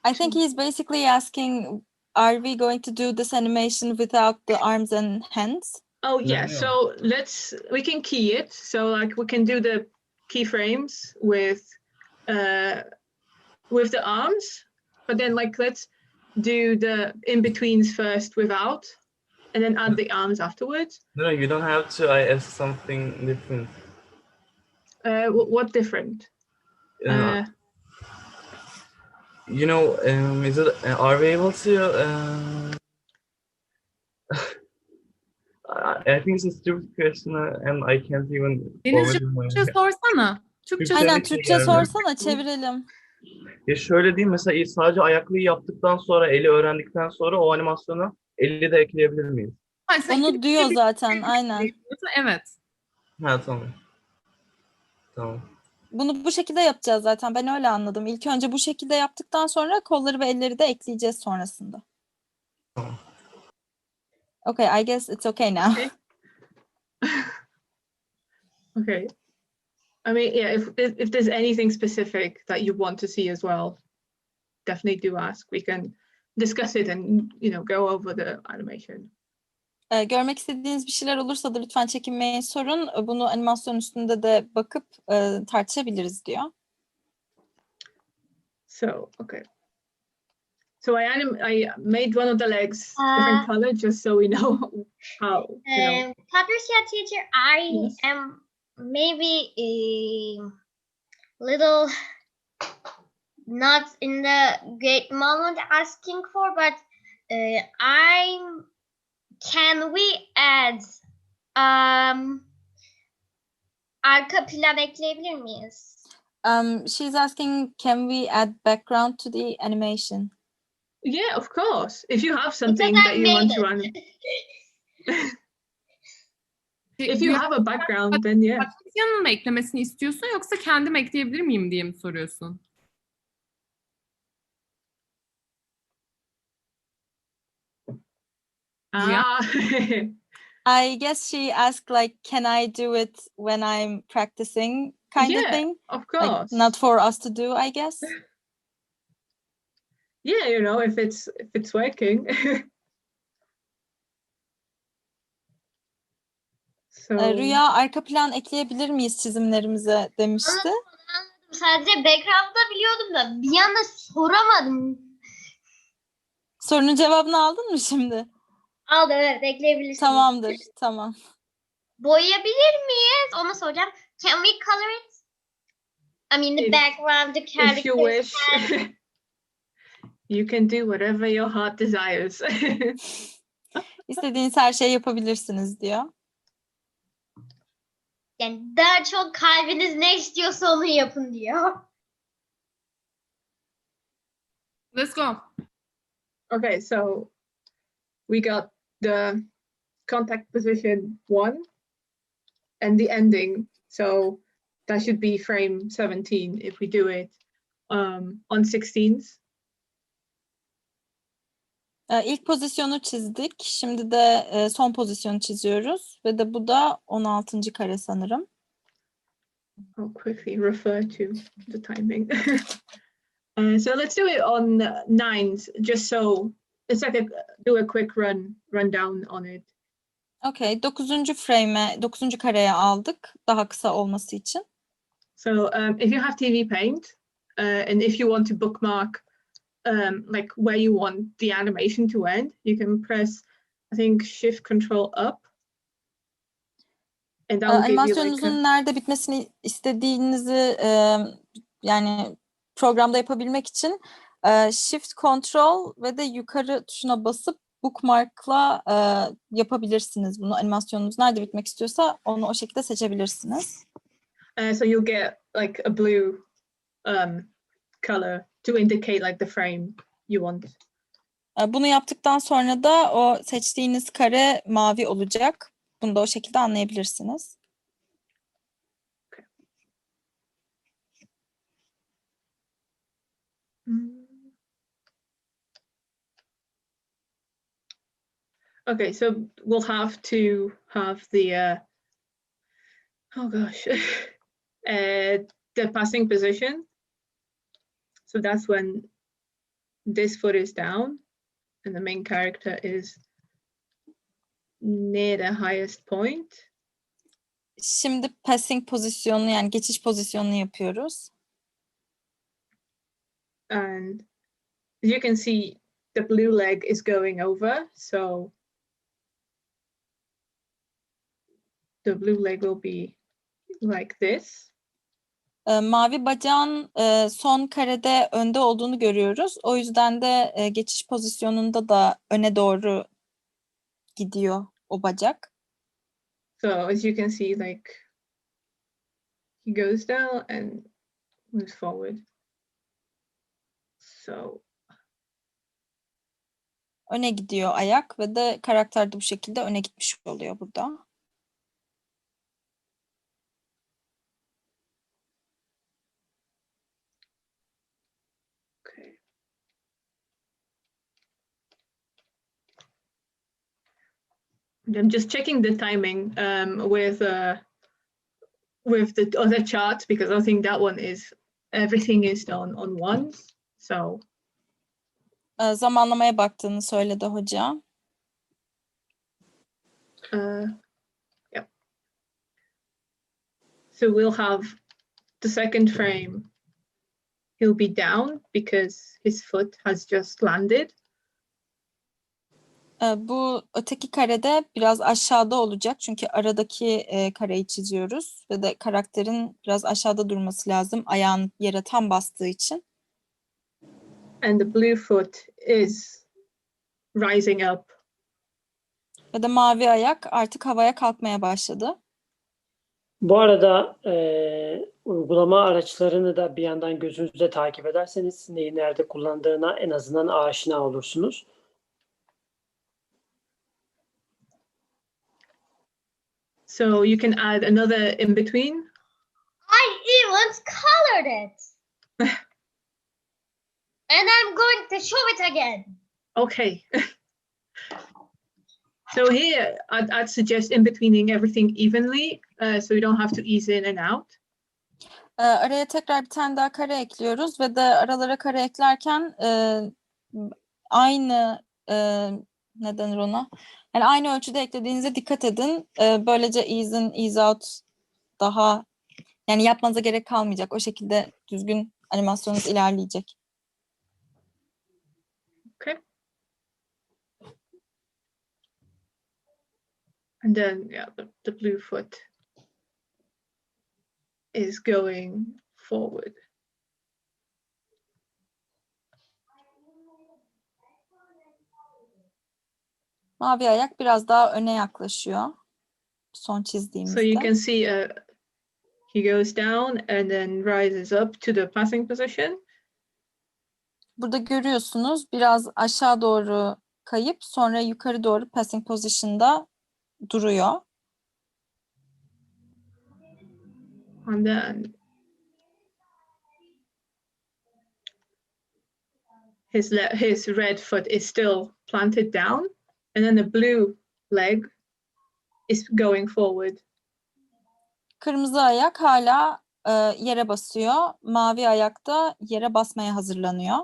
I think he's basically asking, are we going to do this animation without the arms and hands?
Oh yeah,
No.
so we can key it. So like we can do the keyframes with the arms, but then like let's do the in-betweens first without, and then add the arms afterwards.
No, you don't have to. I asked something different.
What different?
Is it? Are we able to? I think it's a stupid question, and I can't even.
Denizciğim,
forward my-
Türkçe sorsana. Türkçe
Türkçe-
Aynen
Evet,
Türkçe
yani.
sorsana, çevirelim.
Ya şöyle diyeyim, mesela sadece ayaklıyı yaptıktan sonra, eli öğrendikten sonra o animasyona eli de ekleyebilir miyiz?
Ha, sen
Onu
ikili
diyor
bir-
zaten, aynen.
Evet.
Ha, tamam. Tamam.
Bunu bu şekilde yapacağız zaten. Ben öyle anladım. İlk önce bu şekilde yaptıktan sonra kolları ve elleri de ekleyeceğiz sonrasında.
Tamam.
Okay, I guess it's okay now.
Okay. Okay. I mean, yeah, if there's anything specific that you want to see as well, definitely do ask. We can discuss it and, go over the animation.
Görmek istediğiniz bir şeyler olursa da lütfen çekinmeyin, sorun. Bunu animasyon üstünde de bakıp tartışabiliriz diyor.
So, okay. So I made one of the legs different color just so we know how,
Patricia teacher, I
Yes.
am maybe a little not in the great moment asking for, but can we add arka plan ekleyebilir miyiz?
She's asking, can we add background to the animation?
Yeah, of course. If you have something
I
that you
made
want to
it.
run, if you have a background, then yeah.
Patricia'nın mı eklemesini istiyorsun yoksa kendim ekleyebilir miyim diye mi soruyorsun?
Ah,
I guess she asked, like, can I do it when I'm practicing, kind of
yeah,
thing?
of
Like,
course.
not for us to do, I guess.
Yeah, if it's working. So
Rüya, arka plan ekleyebilir miyiz çizimlerimize demişti.
Anladım. Sadece background'da biliyordum da bir anda soramadım.
Sorunun cevabını aldın mı şimdi?
Aldım, evet, ekleyebilirsiniz.
Tamamdır, tamam.
Boyayabilir miyiz? Onu soracağım. Can we color it? I mean the background, the
if
characters.
you wish, you can do whatever your heart desires.
İstediğiniz her şeyi yapabilirsiniz diyor.
Yani daha çok kalbiniz ne istiyorsa onu yapın diyor.
Let's go.
Okay, so we got the contact position 1 and the ending. So that should be frame 17 if we do it on 16s.
İlk pozisyonu çizdik. Şimdi de son pozisyonu çiziyoruz. Ve de bu da 16. kare sanırım.
I'll quickly refer to the timing. So let's do it on 9s, just so it's like do a quick rundown on it.
Okay, 9. frame'e, 9. kareye aldık. Daha kısa olması için.
So if you have TV Paint, and if you want to bookmark like where you want the animation to end, you can press, I think, Shift Control Up. And that will give you like
Animasyonunuzun nerede bitmesini istediğinizi yani programda yapabilmek için Shift Control ve de yukarı tuşuna basıp bookmark'la yapabilirsiniz bunu. Animasyonunuz nerede bitmek istiyorsa onu o şekilde seçebilirsiniz.
so you'll get like a blue color to indicate like the frame you want.
Bunu yaptıktan sonra da o seçtiğiniz kare mavi olacak. Bunu da o şekilde anlayabilirsiniz.
Okay, so we'll have to have the oh gosh, the passing position. So that's when this foot is down and the main character is near the highest point.
Şimdi passing pozisyonu, yani geçiş pozisyonunu yapıyoruz.
And as you can see, the blue leg is going over, so the blue leg will be like this.
Mavi bacağın son karede önde olduğunu görüyoruz. O yüzden de geçiş pozisyonunda da öne doğru gidiyor o bacak.
So as you can see, like he goes down and moves forward. So
Öne gidiyor ayak ve de karakter de bu şekilde öne gitmiş oluyor burada.
okay. And I'm just checking the timing with the other chart because I think that one is everything is done on once. So
Zamanlamaya baktığını söyledi hoca.
yep. So we'll have the second frame. He'll be down because his foot has just landed.
Bu öteki karede biraz aşağıda olacak çünkü aradaki kareyi çiziyoruz ve de karakterin biraz aşağıda durması lazım ayağın yere tam bastığı için.
And the blue foot is rising up.
Ve de mavi ayak artık havaya kalkmaya başladı.
Bu arada uygulama araçlarını da bir yandan gözünüzde takip ederseniz neyi nerede kullandığına en azından aşina olursunuz.
So you can add another in between.
I even colored it. And I'm going to show it again.
Okay. So here I'd suggest in betweening everything evenly so you don't have to ease in and out.
Araya tekrar bir tane daha kare ekliyoruz ve de aralara kare eklerken aynı ne denir ona? Yani aynı ölçüde eklediğinize dikkat edin. Böylece ease in, ease out daha yani yapmanıza gerek kalmayacak. O şekilde düzgün animasyonunuz ilerleyecek.
Okay. And then yeah, the blue foot is going forward.
Mavi ayak biraz daha öne yaklaşıyor. Son çizdiğimizde.
So you can see he goes down and then rises up to the passing position.
Burada görüyorsunuz biraz aşağı doğru kayıp sonra yukarı doğru passing position'da duruyor.
And then his red foot is still planted down. And then the blue leg is going forward.
Kırmızı ayak hala yere basıyor. Mavi ayak da yere basmaya hazırlanıyor.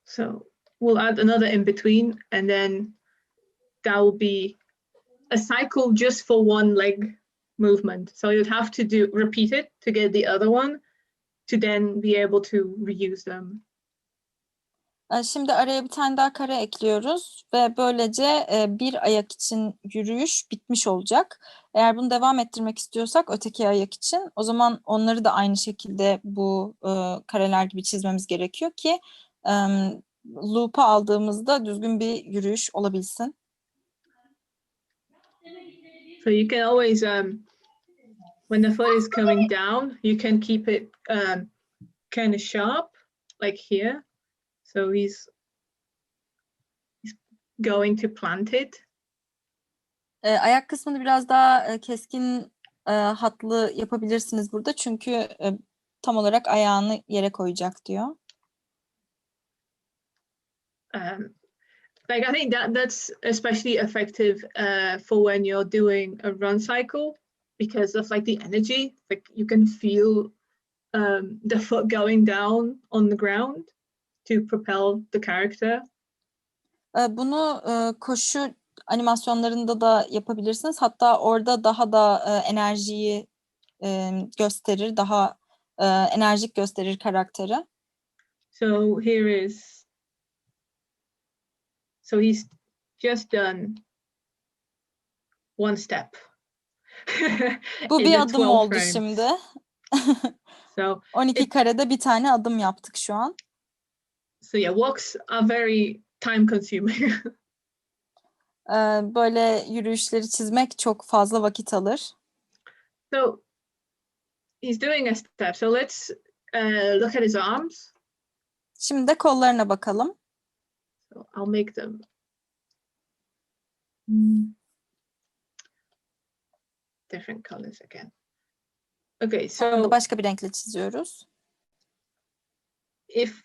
So we'll add another in between, and then that will be a cycle just for one leg movement. So you'd have to repeat it to get the other one to then be able to reuse them.
Şimdi araya bir tane daha kare ekliyoruz ve böylece bir ayak için yürüyüş bitmiş olacak. Eğer bunu devam ettirmek istiyorsak öteki ayak için o zaman onları da aynı şekilde bu kareler gibi çizmemiz gerekiyor ki loop'a aldığımızda düzgün bir yürüyüş olabilsin.
So you can always, when the foot is coming down, you can keep it kind of sharp, like here. So he's going to plant it.
Ayak kısmını biraz daha keskin hatlı yapabilirsiniz burada çünkü tam olarak ayağını yere koyacak diyor.
Like I think that's especially effective for when you're doing a run cycle because of like the energy. Like you can feel the foot going down on the ground to propel the character.
Bunu koşu animasyonlarında da yapabilirsiniz. Hatta orada daha da enerjiyi gösterir, daha enerjik gösterir karakteri.
So here is, so he's just done one step.
Bu
in
bir
the
adım
12
oldu
frames.
şimdi.
So
12 karede bir tane adım yaptık şu an.
So yeah, walks are very time consuming.
Böyle yürüyüşleri çizmek çok fazla vakit alır.
So he's doing a step. So let's look at his arms.
Şimdi de kollarına bakalım.
So I'll make them. Different colors again. Okay,
Onu da
so
başka bir renkle çiziyoruz.
if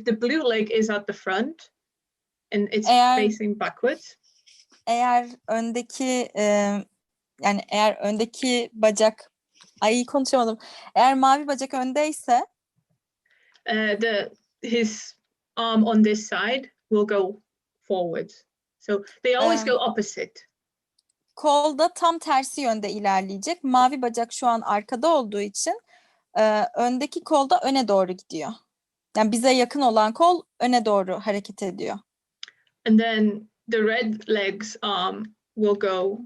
the blue leg is at the front and it's
Eğer-
facing backwards,
Eğer öndeki eğer öndeki bacak konuşamadım. Eğer mavi bacak öndeyse
his arm on this side will go forward. So they always go opposite.
kol da tam tersi yönde ilerleyecek. Mavi bacak şu an arkada olduğu için öndeki kol da öne doğru gidiyor. Yani bize yakın olan kol öne doğru hareket ediyor.
And then the red leg's arm will go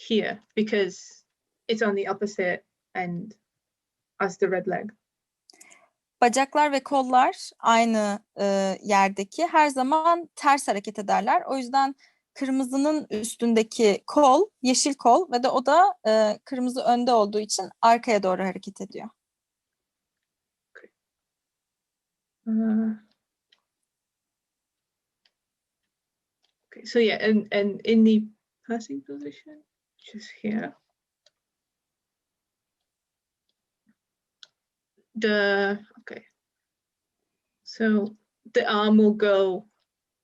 here because it's on the opposite end as the red leg.
Bacaklar ve kollar aynı yerdeki her zaman ters hareket ederler. O yüzden kırmızının üstündeki kol, yeşil kol ve de o da kırmızı önde olduğu için arkaya doğru hareket ediyor.
Okay, so yeah, and in the passing position, which is here, so the arm will go,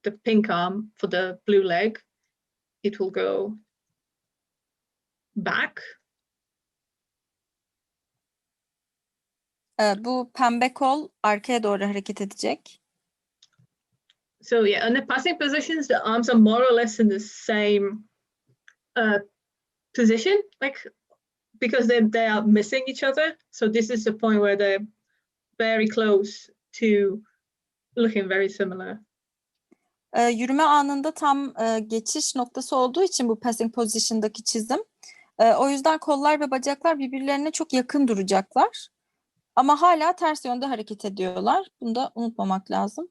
the pink arm for the blue leg, it will go back.
Bu pembe kol arkaya doğru hareket edecek.
So yeah, in the passing positions, the arms are more or less in the same position, like because they are missing each other. So this is the point where they're very close to looking very similar.
Yürüme anında tam geçiş noktası olduğu için bu passing position'daki çizim. O yüzden kollar ve bacaklar birbirlerine çok yakın duracaklar. Ama hala ters yönde hareket ediyorlar. Bunu da unutmamak lazım.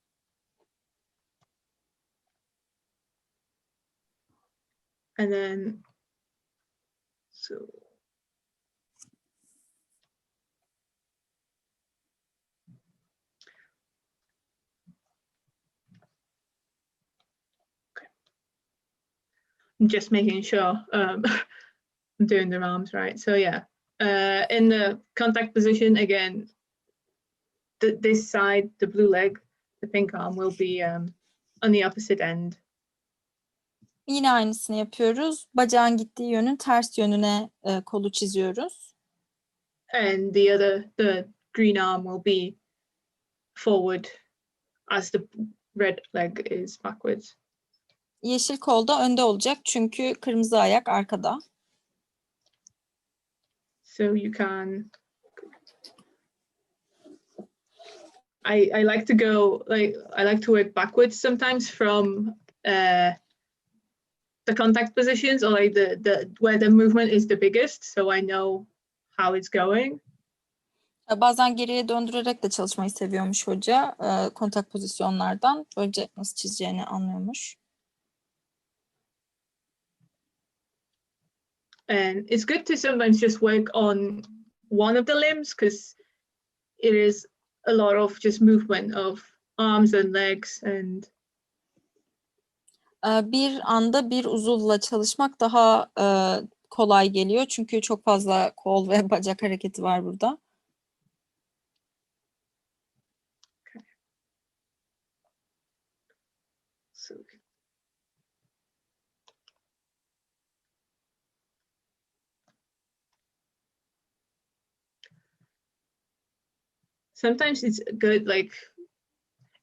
And then, so. Okay. I'm just making sure I'm doing the arms right. So yeah, in the contact position again, this side, the blue leg, the pink arm will be on the opposite end.
Yine aynısını yapıyoruz. Bacağın gittiği yönün ters yönüne kolu çiziyoruz.
And the green arm will be forward as the red leg is backwards.
Yeşil kol da önde olacak çünkü kırmızı ayak arkada.
So you can. I like to go I like to work backwards sometimes from the contact positions or like the where the movement is the biggest, so I know how it's going.
Bazen geriye döndürerek de çalışmayı seviyormuş hoca. Kontak pozisyonlardan böylece nasıl çizeceğini anlıyormuş.
And it's good to sometimes just work on one of the limbs because it is a lot of just movement of arms and legs and
Bir anda bir uzuvla çalışmak daha kolay geliyor. Çünkü çok fazla kol ve bacak hareketi var burada.
so. Sometimes it's good, like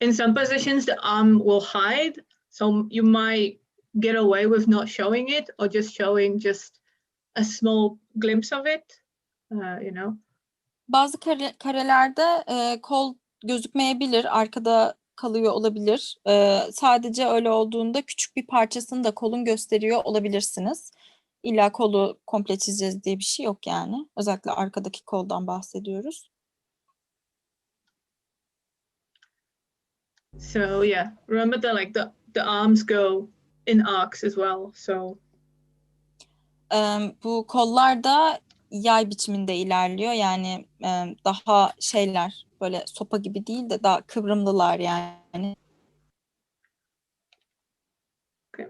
in some positions, the arm will hide. So you might get away with not showing it or just showing just a small glimpse of it, you know.
Bazı karelerde kol gözükmeyebilir, arkada kalıyor olabilir. Sadece öyle olduğunda küçük bir parçasını da kolun gösteriyor olabilirsiniz. İlla kolu komple çizeceğiz diye bir şey yok yani. Özellikle arkadaki koldan bahsediyoruz.
So yeah, remember that like the arms go in arcs as well. So
Bu kollar da yay biçiminde ilerliyor. Yani daha şeyler böyle sopa gibi değil de daha kıvrımlılar yani.
okay.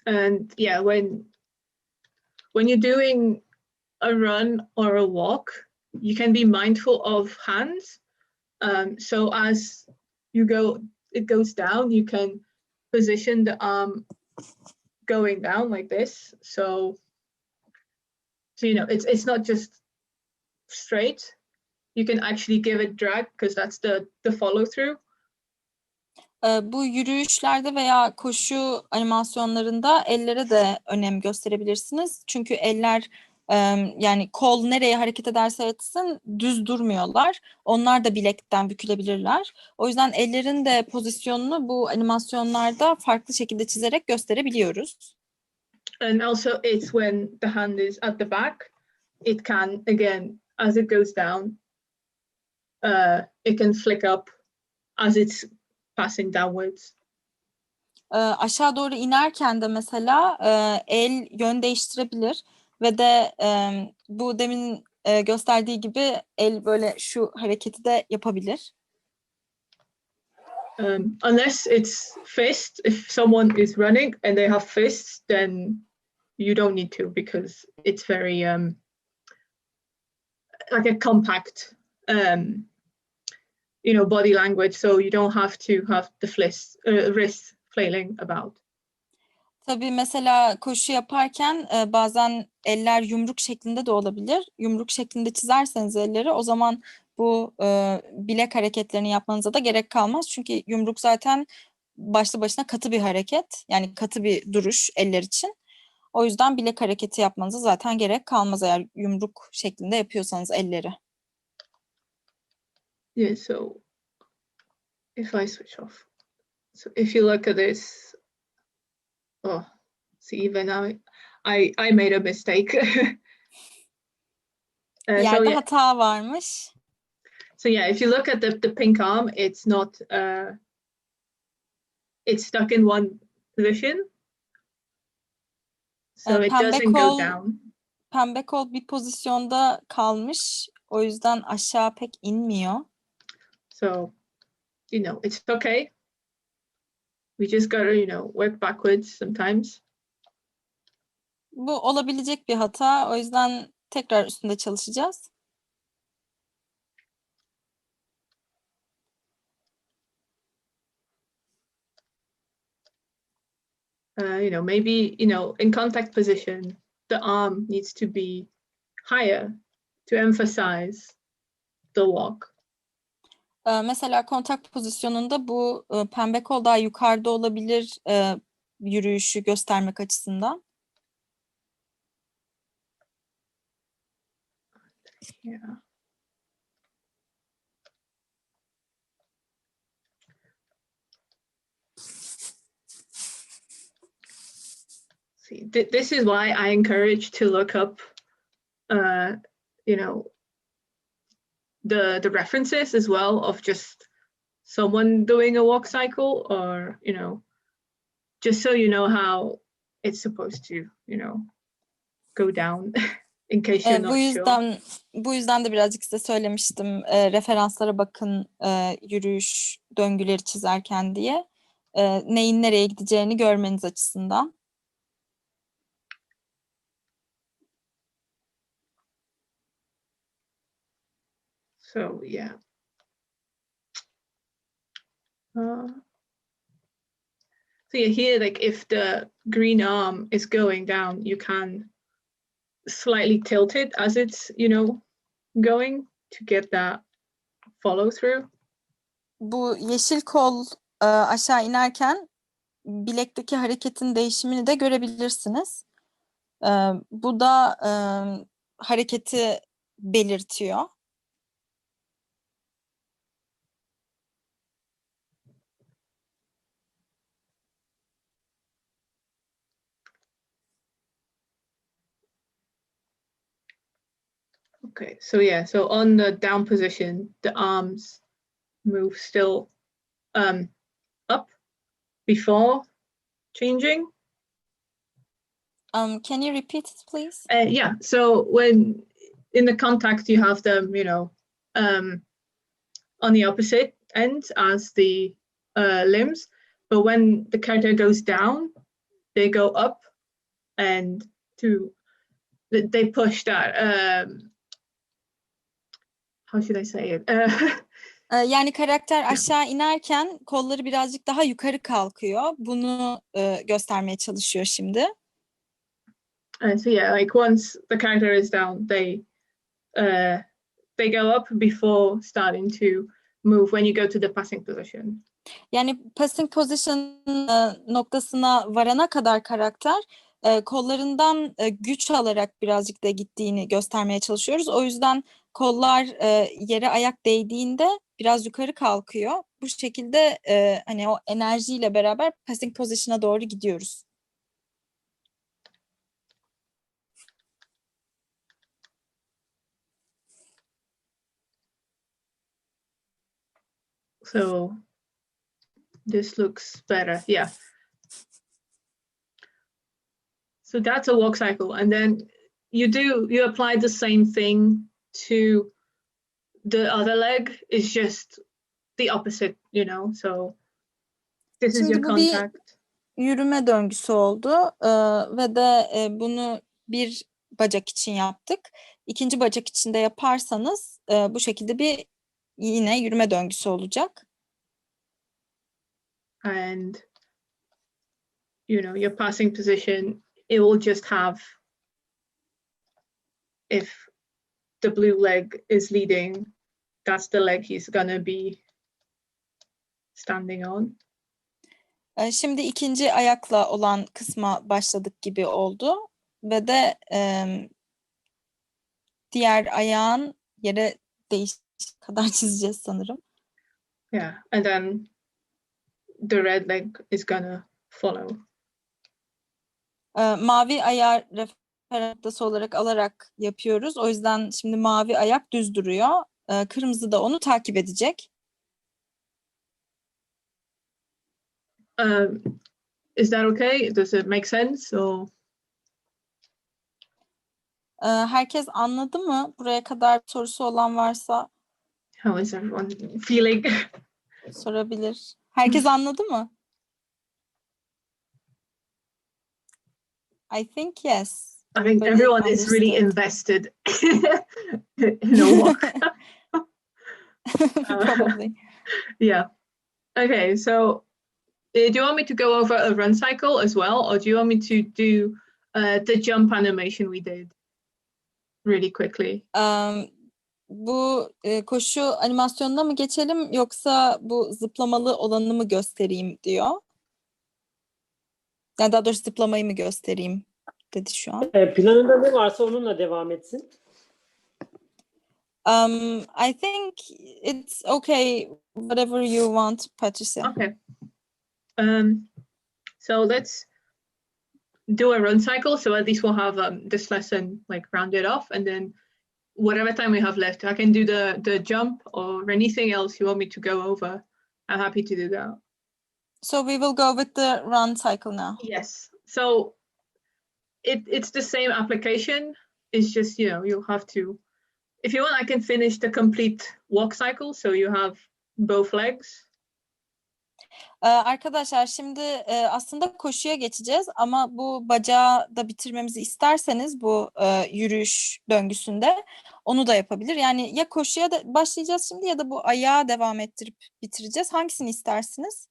And yeah, when you're doing a run or a walk, you can be mindful of hands. So as you go, it goes down, you can position the arm going down like this. So you know, it's not just straight. You can actually give it drag because that's the follow through.
Bu yürüyüşlerde veya koşu animasyonlarında ellere de önem gösterebilirsiniz. Çünkü eller yani kol nereye hareket ederse etsin düz durmuyorlar. Onlar da bilekten bükülebilirler. O yüzden ellerin de pozisyonunu bu animasyonlarda farklı şekilde çizerek gösterebiliyoruz.
And also it's when the hand is at the back, it can, again, as it goes down, it can flick up as it's passing downwards.
Aşağı doğru inerken de mesela el yön değiştirebilir ve de bu demin gösterdiği gibi el böyle şu hareketi de yapabilir.
Unless it's fist, if someone is running and they have fists, then you don't need to because it's very like a compact you know, body language, so you don't have to have the wrist flailing about.
Tabii mesela koşu yaparken bazen eller yumruk şeklinde de olabilir. Yumruk şeklinde çizerseniz elleri o zaman bu bilek hareketlerini yapmanıza da gerek kalmaz. Çünkü yumruk zaten başlı başına katı bir hareket. Yani katı bir duruş eller için. O yüzden bilek hareketi yapmanıza zaten gerek kalmaz eğer yumruk şeklinde yapıyorsanız elleri.
Yeah, so if I switch off. So if you look at this, oh, see, even I made a mistake.
Yerde
So yeah,
hata varmış.
so yeah, if you look at the pink arm, it's not it's stuck in one position. So it
Pembe
doesn't go
kol
down.
pembe kol bir pozisyonda kalmış. O yüzden aşağı pek inmiyor.
So, you know, it's okay. We just gotta, you know, work backwards sometimes.
Bu olabilecek bir hata. O yüzden tekrar üstünde çalışacağız.
You know, maybe, you know, in contact position, the arm needs to be higher to emphasize the walk.
Mesela kontak pozisyonunda bu pembe kol daha yukarıda olabilir yürüyüşü göstermek açısından.
Yeah. See, this is why I encourage to look up, you know, the references as well of just someone doing a walk cycle, or, you know, just so you know how it's supposed to, you know, go down in case you're not sure.
Bu yüzden de birazcık size söylemiştim referanslara bakın yürüyüş döngüleri çizerken diye neyin nereye gideceğini görmeniz açısından.
So yeah. So yeah, here, like if the green arm is going down, you can slightly tilt it as it's, you know, going to get that follow through.
Bu yeşil kol aşağı inerken bilekteki hareketin değişimini de görebilirsiniz. Bu da hareketi belirtiyor.
Okay, so yeah, so on the down position, the arms move still up before changing.
Can you repeat it, please?
Yeah, so when in the contact you have them, on the opposite end as the limbs, but when the character goes down, they go up, and they push that. How should I say it?
Yani karakter aşağı inerken kolları birazcık daha yukarı kalkıyor. Bunu göstermeye çalışıyor şimdi.
So yeah, like once the character is down, they go up before starting to move when you go to the passing position.
Yani passing position noktasına varana kadar karakter kollarından güç alarak birazcık da gittiğini göstermeye çalışıyoruz. O yüzden kollar yere ayak değdiğinde biraz yukarı kalkıyor. Bu şekilde hani o enerjiyle beraber passing position'a doğru gidiyoruz.
So this looks better, yeah. So that's a walk cycle, and then you apply the same thing to the other leg. It's just the opposite, so this is
Şimdi
your
bu bir
contact.
yürüme döngüsü oldu ve de bunu bir bacak için yaptık. İkinci bacak için de yaparsanız bu şekilde bir yine yürüme döngüsü olacak.
And your passing position, it will just have, if the blue leg is leading, that's the leg he's gonna be standing on.
Şimdi ikinci ayakla olan kısma başladık gibi oldu ve de diğer ayağın yere değişik kadar çizeceğiz sanırım.
Yeah, and then the red leg is gonna follow.
Mavi ayağı referans noktası olarak alarak yapıyoruz. O yüzden şimdi mavi ayak düz duruyor. Kırmızı da onu takip edecek.
Is that okay? Does it make sense? Or
Herkes anladı mı? Buraya kadar sorusu olan varsa
how is everyone feeling?
sorabilir. Herkes anladı mı? I think yes.
I think
Everybody
everyone is really
understood.
invested in a walk.
Probably.
Yeah. Okay, so do you want me to go over a run cycle as well, or do you want me to do the jump animation we did really quickly?
Bu koşu animasyonuna mı geçelim yoksa bu zıplamalı olanı mı göstereyim diyor. Yani daha doğrusu zıplamayı mı göstereyim dedi şu an.
Planında ne varsa onunla devam etsin.
I think it's okay, whatever you want, Patricia.
Okay. So let's do a run cycle. So at least we'll have this lesson like rounded off, and then whatever time we have left, I can do the jump or anything else you want me to go over. I'm happy to do that.
So we will go with the run cycle now.
Yes. So it's the same application. It's just, you'll have to, if you want, I can finish the complete walk cycle. So you have both legs.
Arkadaşlar şimdi aslında koşuya geçeceğiz ama bu bacağı da bitirmemizi isterseniz bu yürüyüş döngüsünde onu da yapabilir. Yani ya koşuya da başlayacağız şimdi ya da bu ayağı devam ettirip bitireceğiz. Hangisini istersiniz?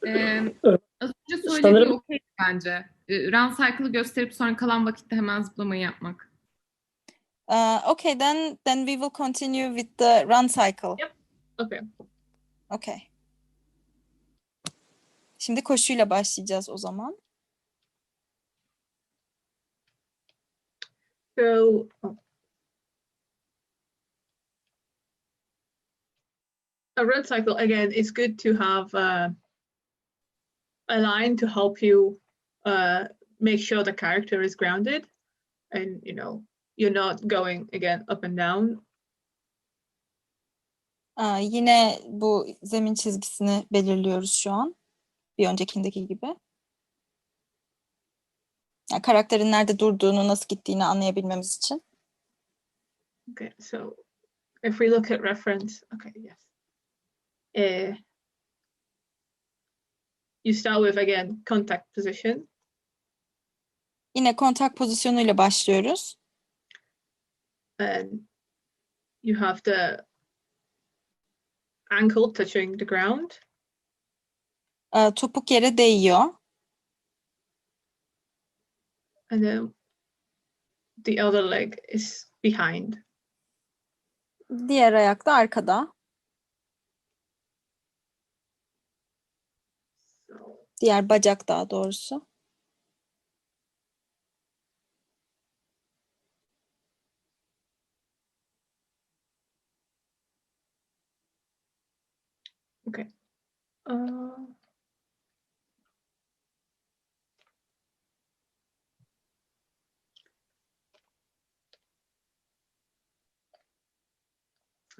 Az önce söylediğim
Sanırım-
okey bence. Run cycle'ı gösterip sonra kalan vakitte hemen zıplamayı yapmak.
Okay, then we will continue with the run cycle.
Yep. Okay.
Okay. Şimdi koşuyla başlayacağız o zaman.
So a run cycle, again, it's good to have a line to help you make sure the character is grounded and, you know, you're not going again up and down.
Yine bu zemin çizgisini belirliyoruz şu an. Bir öncekindeki gibi. Yani karakterin nerede durduğunu, nasıl gittiğini anlayabilmemiz için.
Okay, so if we look at reference, okay, yes. You start with, again, contact position.
Yine kontak pozisyonuyla başlıyoruz.
And you have the ankle touching the ground.
Topuk yere değiyor.
And then the other leg is behind.
Diğer ayak da arkada. Diğer bacak daha doğrusu.
Okay.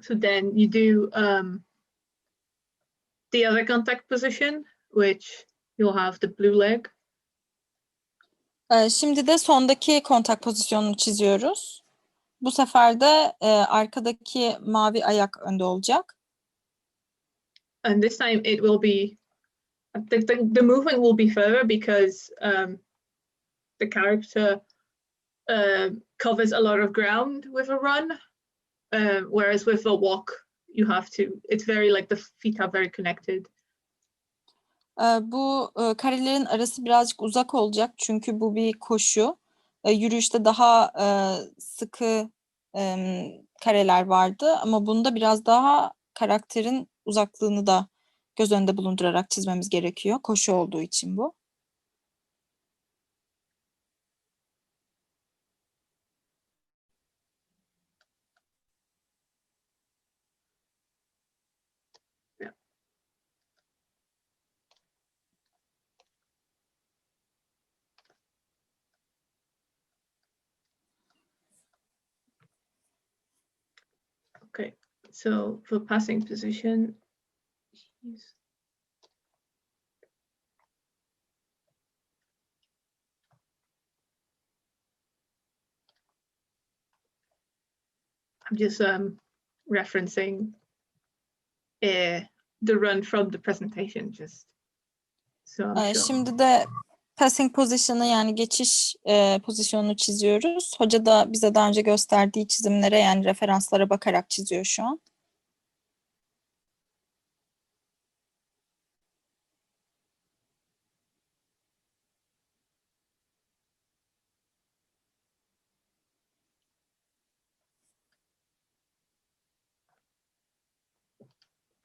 So then you do the other contact position, which you'll have the blue leg.
Şimdi de sondaki kontak pozisyonunu çiziyoruz. Bu sefer de arkadaki mavi ayak önde olacak.
And this time it will be, the movement will be further because the character covers a lot of ground with a run. Whereas with a walk, you have to, it's very like the feet are very connected.
Bu karelerin arası birazcık uzak olacak çünkü bu bir koşu. Yürüyüşte daha sıkı kareler vardı ama bunda biraz daha karakterin uzaklığını da göz önünde bulundurarak çizmemiz gerekiyor. Koşu olduğu için bu.
Okay, so for passing position, I'm just referencing the run from the presentation, just so I'm sure.
Şimdi de passing position'ı yani geçiş pozisyonunu çiziyoruz. Hoca da bize daha önce gösterdiği çizimlere yani referanslara bakarak çiziyor şu an.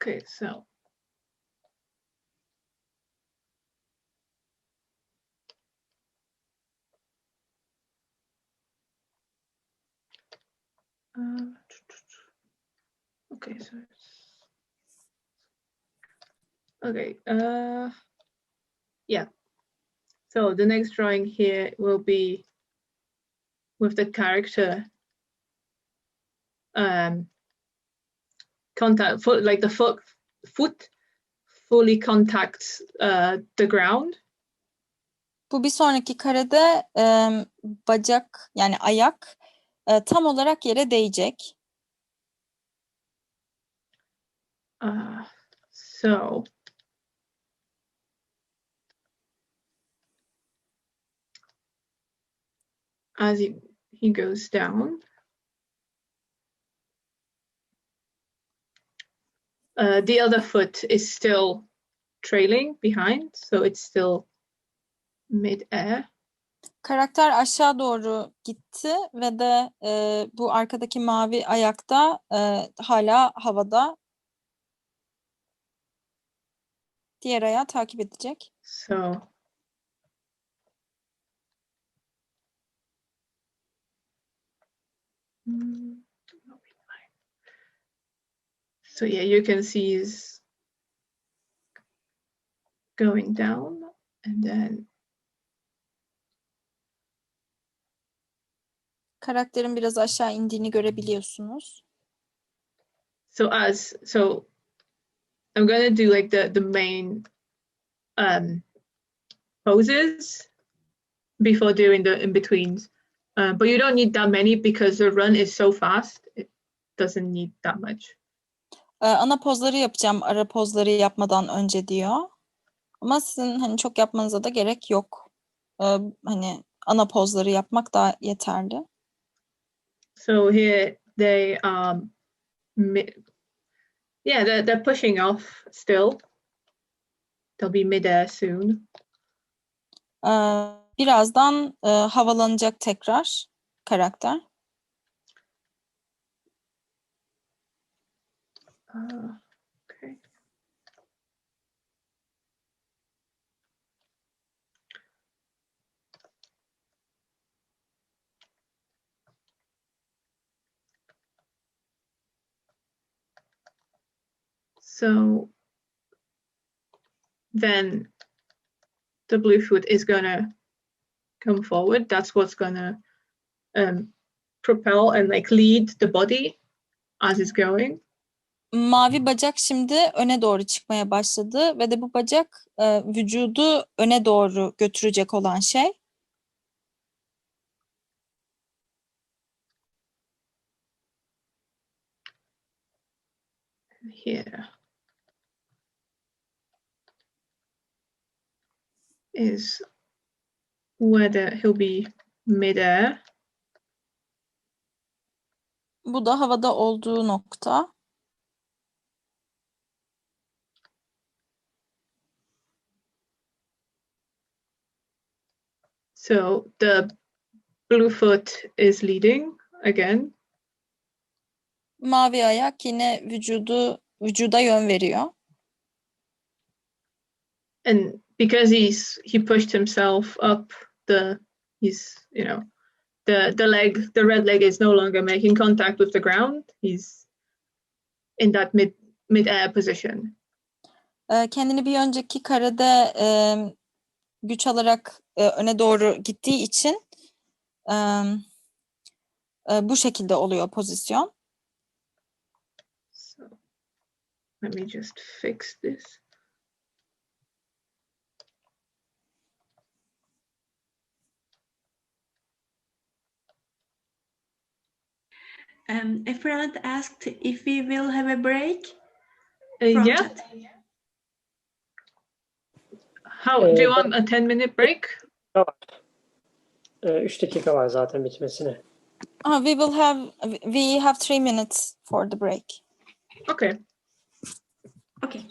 Okay, so okay, so okay, yeah. So the next drawing here will be with the character contact foot, like the foot fully contacts the ground.
Bu bir sonraki karede bacak yani ayak tam olarak yere değecek.
So as he goes down, the other foot is still trailing behind, so it's still mid-air.
Karakter aşağı doğru gitti ve de bu arkadaki mavi ayakta hala havada. Diğer ayağı takip edecek.
So yeah, you can see he's going down and then
karakterin biraz aşağı indiğini görebiliyorsunuz.
So I'm gonna do like the main poses before doing the in-betweens. But you don't need that many because the run is so fast. It doesn't need that much.
Ana pozları yapacağım ara pozları yapmadan önce diyor. Ama sizin hani çok yapmanıza da gerek yok. Hani ana pozları yapmak daha yeterli.
So here they they're pushing off still. They'll be midair soon.
Birazdan havalanacak tekrar karakter.
Okay. So then the blue foot is gonna come forward. That's what's gonna propel and like lead the body as it's going.
Mavi bacak şimdi öne doğru çıkmaya başladı ve de bu bacak vücudu öne doğru götürecek olan şey.
Here is whether he'll be midair.
Bu da havada olduğu nokta.
So the blue foot is leading again.
Mavi ayak yine vücuda yön veriyor.
And because he pushed himself up the red leg is no longer making contact with the ground. He's in that mid-air position.
Kendini bir önceki karede güç alarak öne doğru gittiği için bu şekilde oluyor pozisyon.
So let me just fix this.
A friend asked if we will have a break. From
Yeah.
chat.
Do you want a 10-minute break?
3 dakika var zaten bitmesine.
We have 3 minutes for the break.
Okay.
Okay.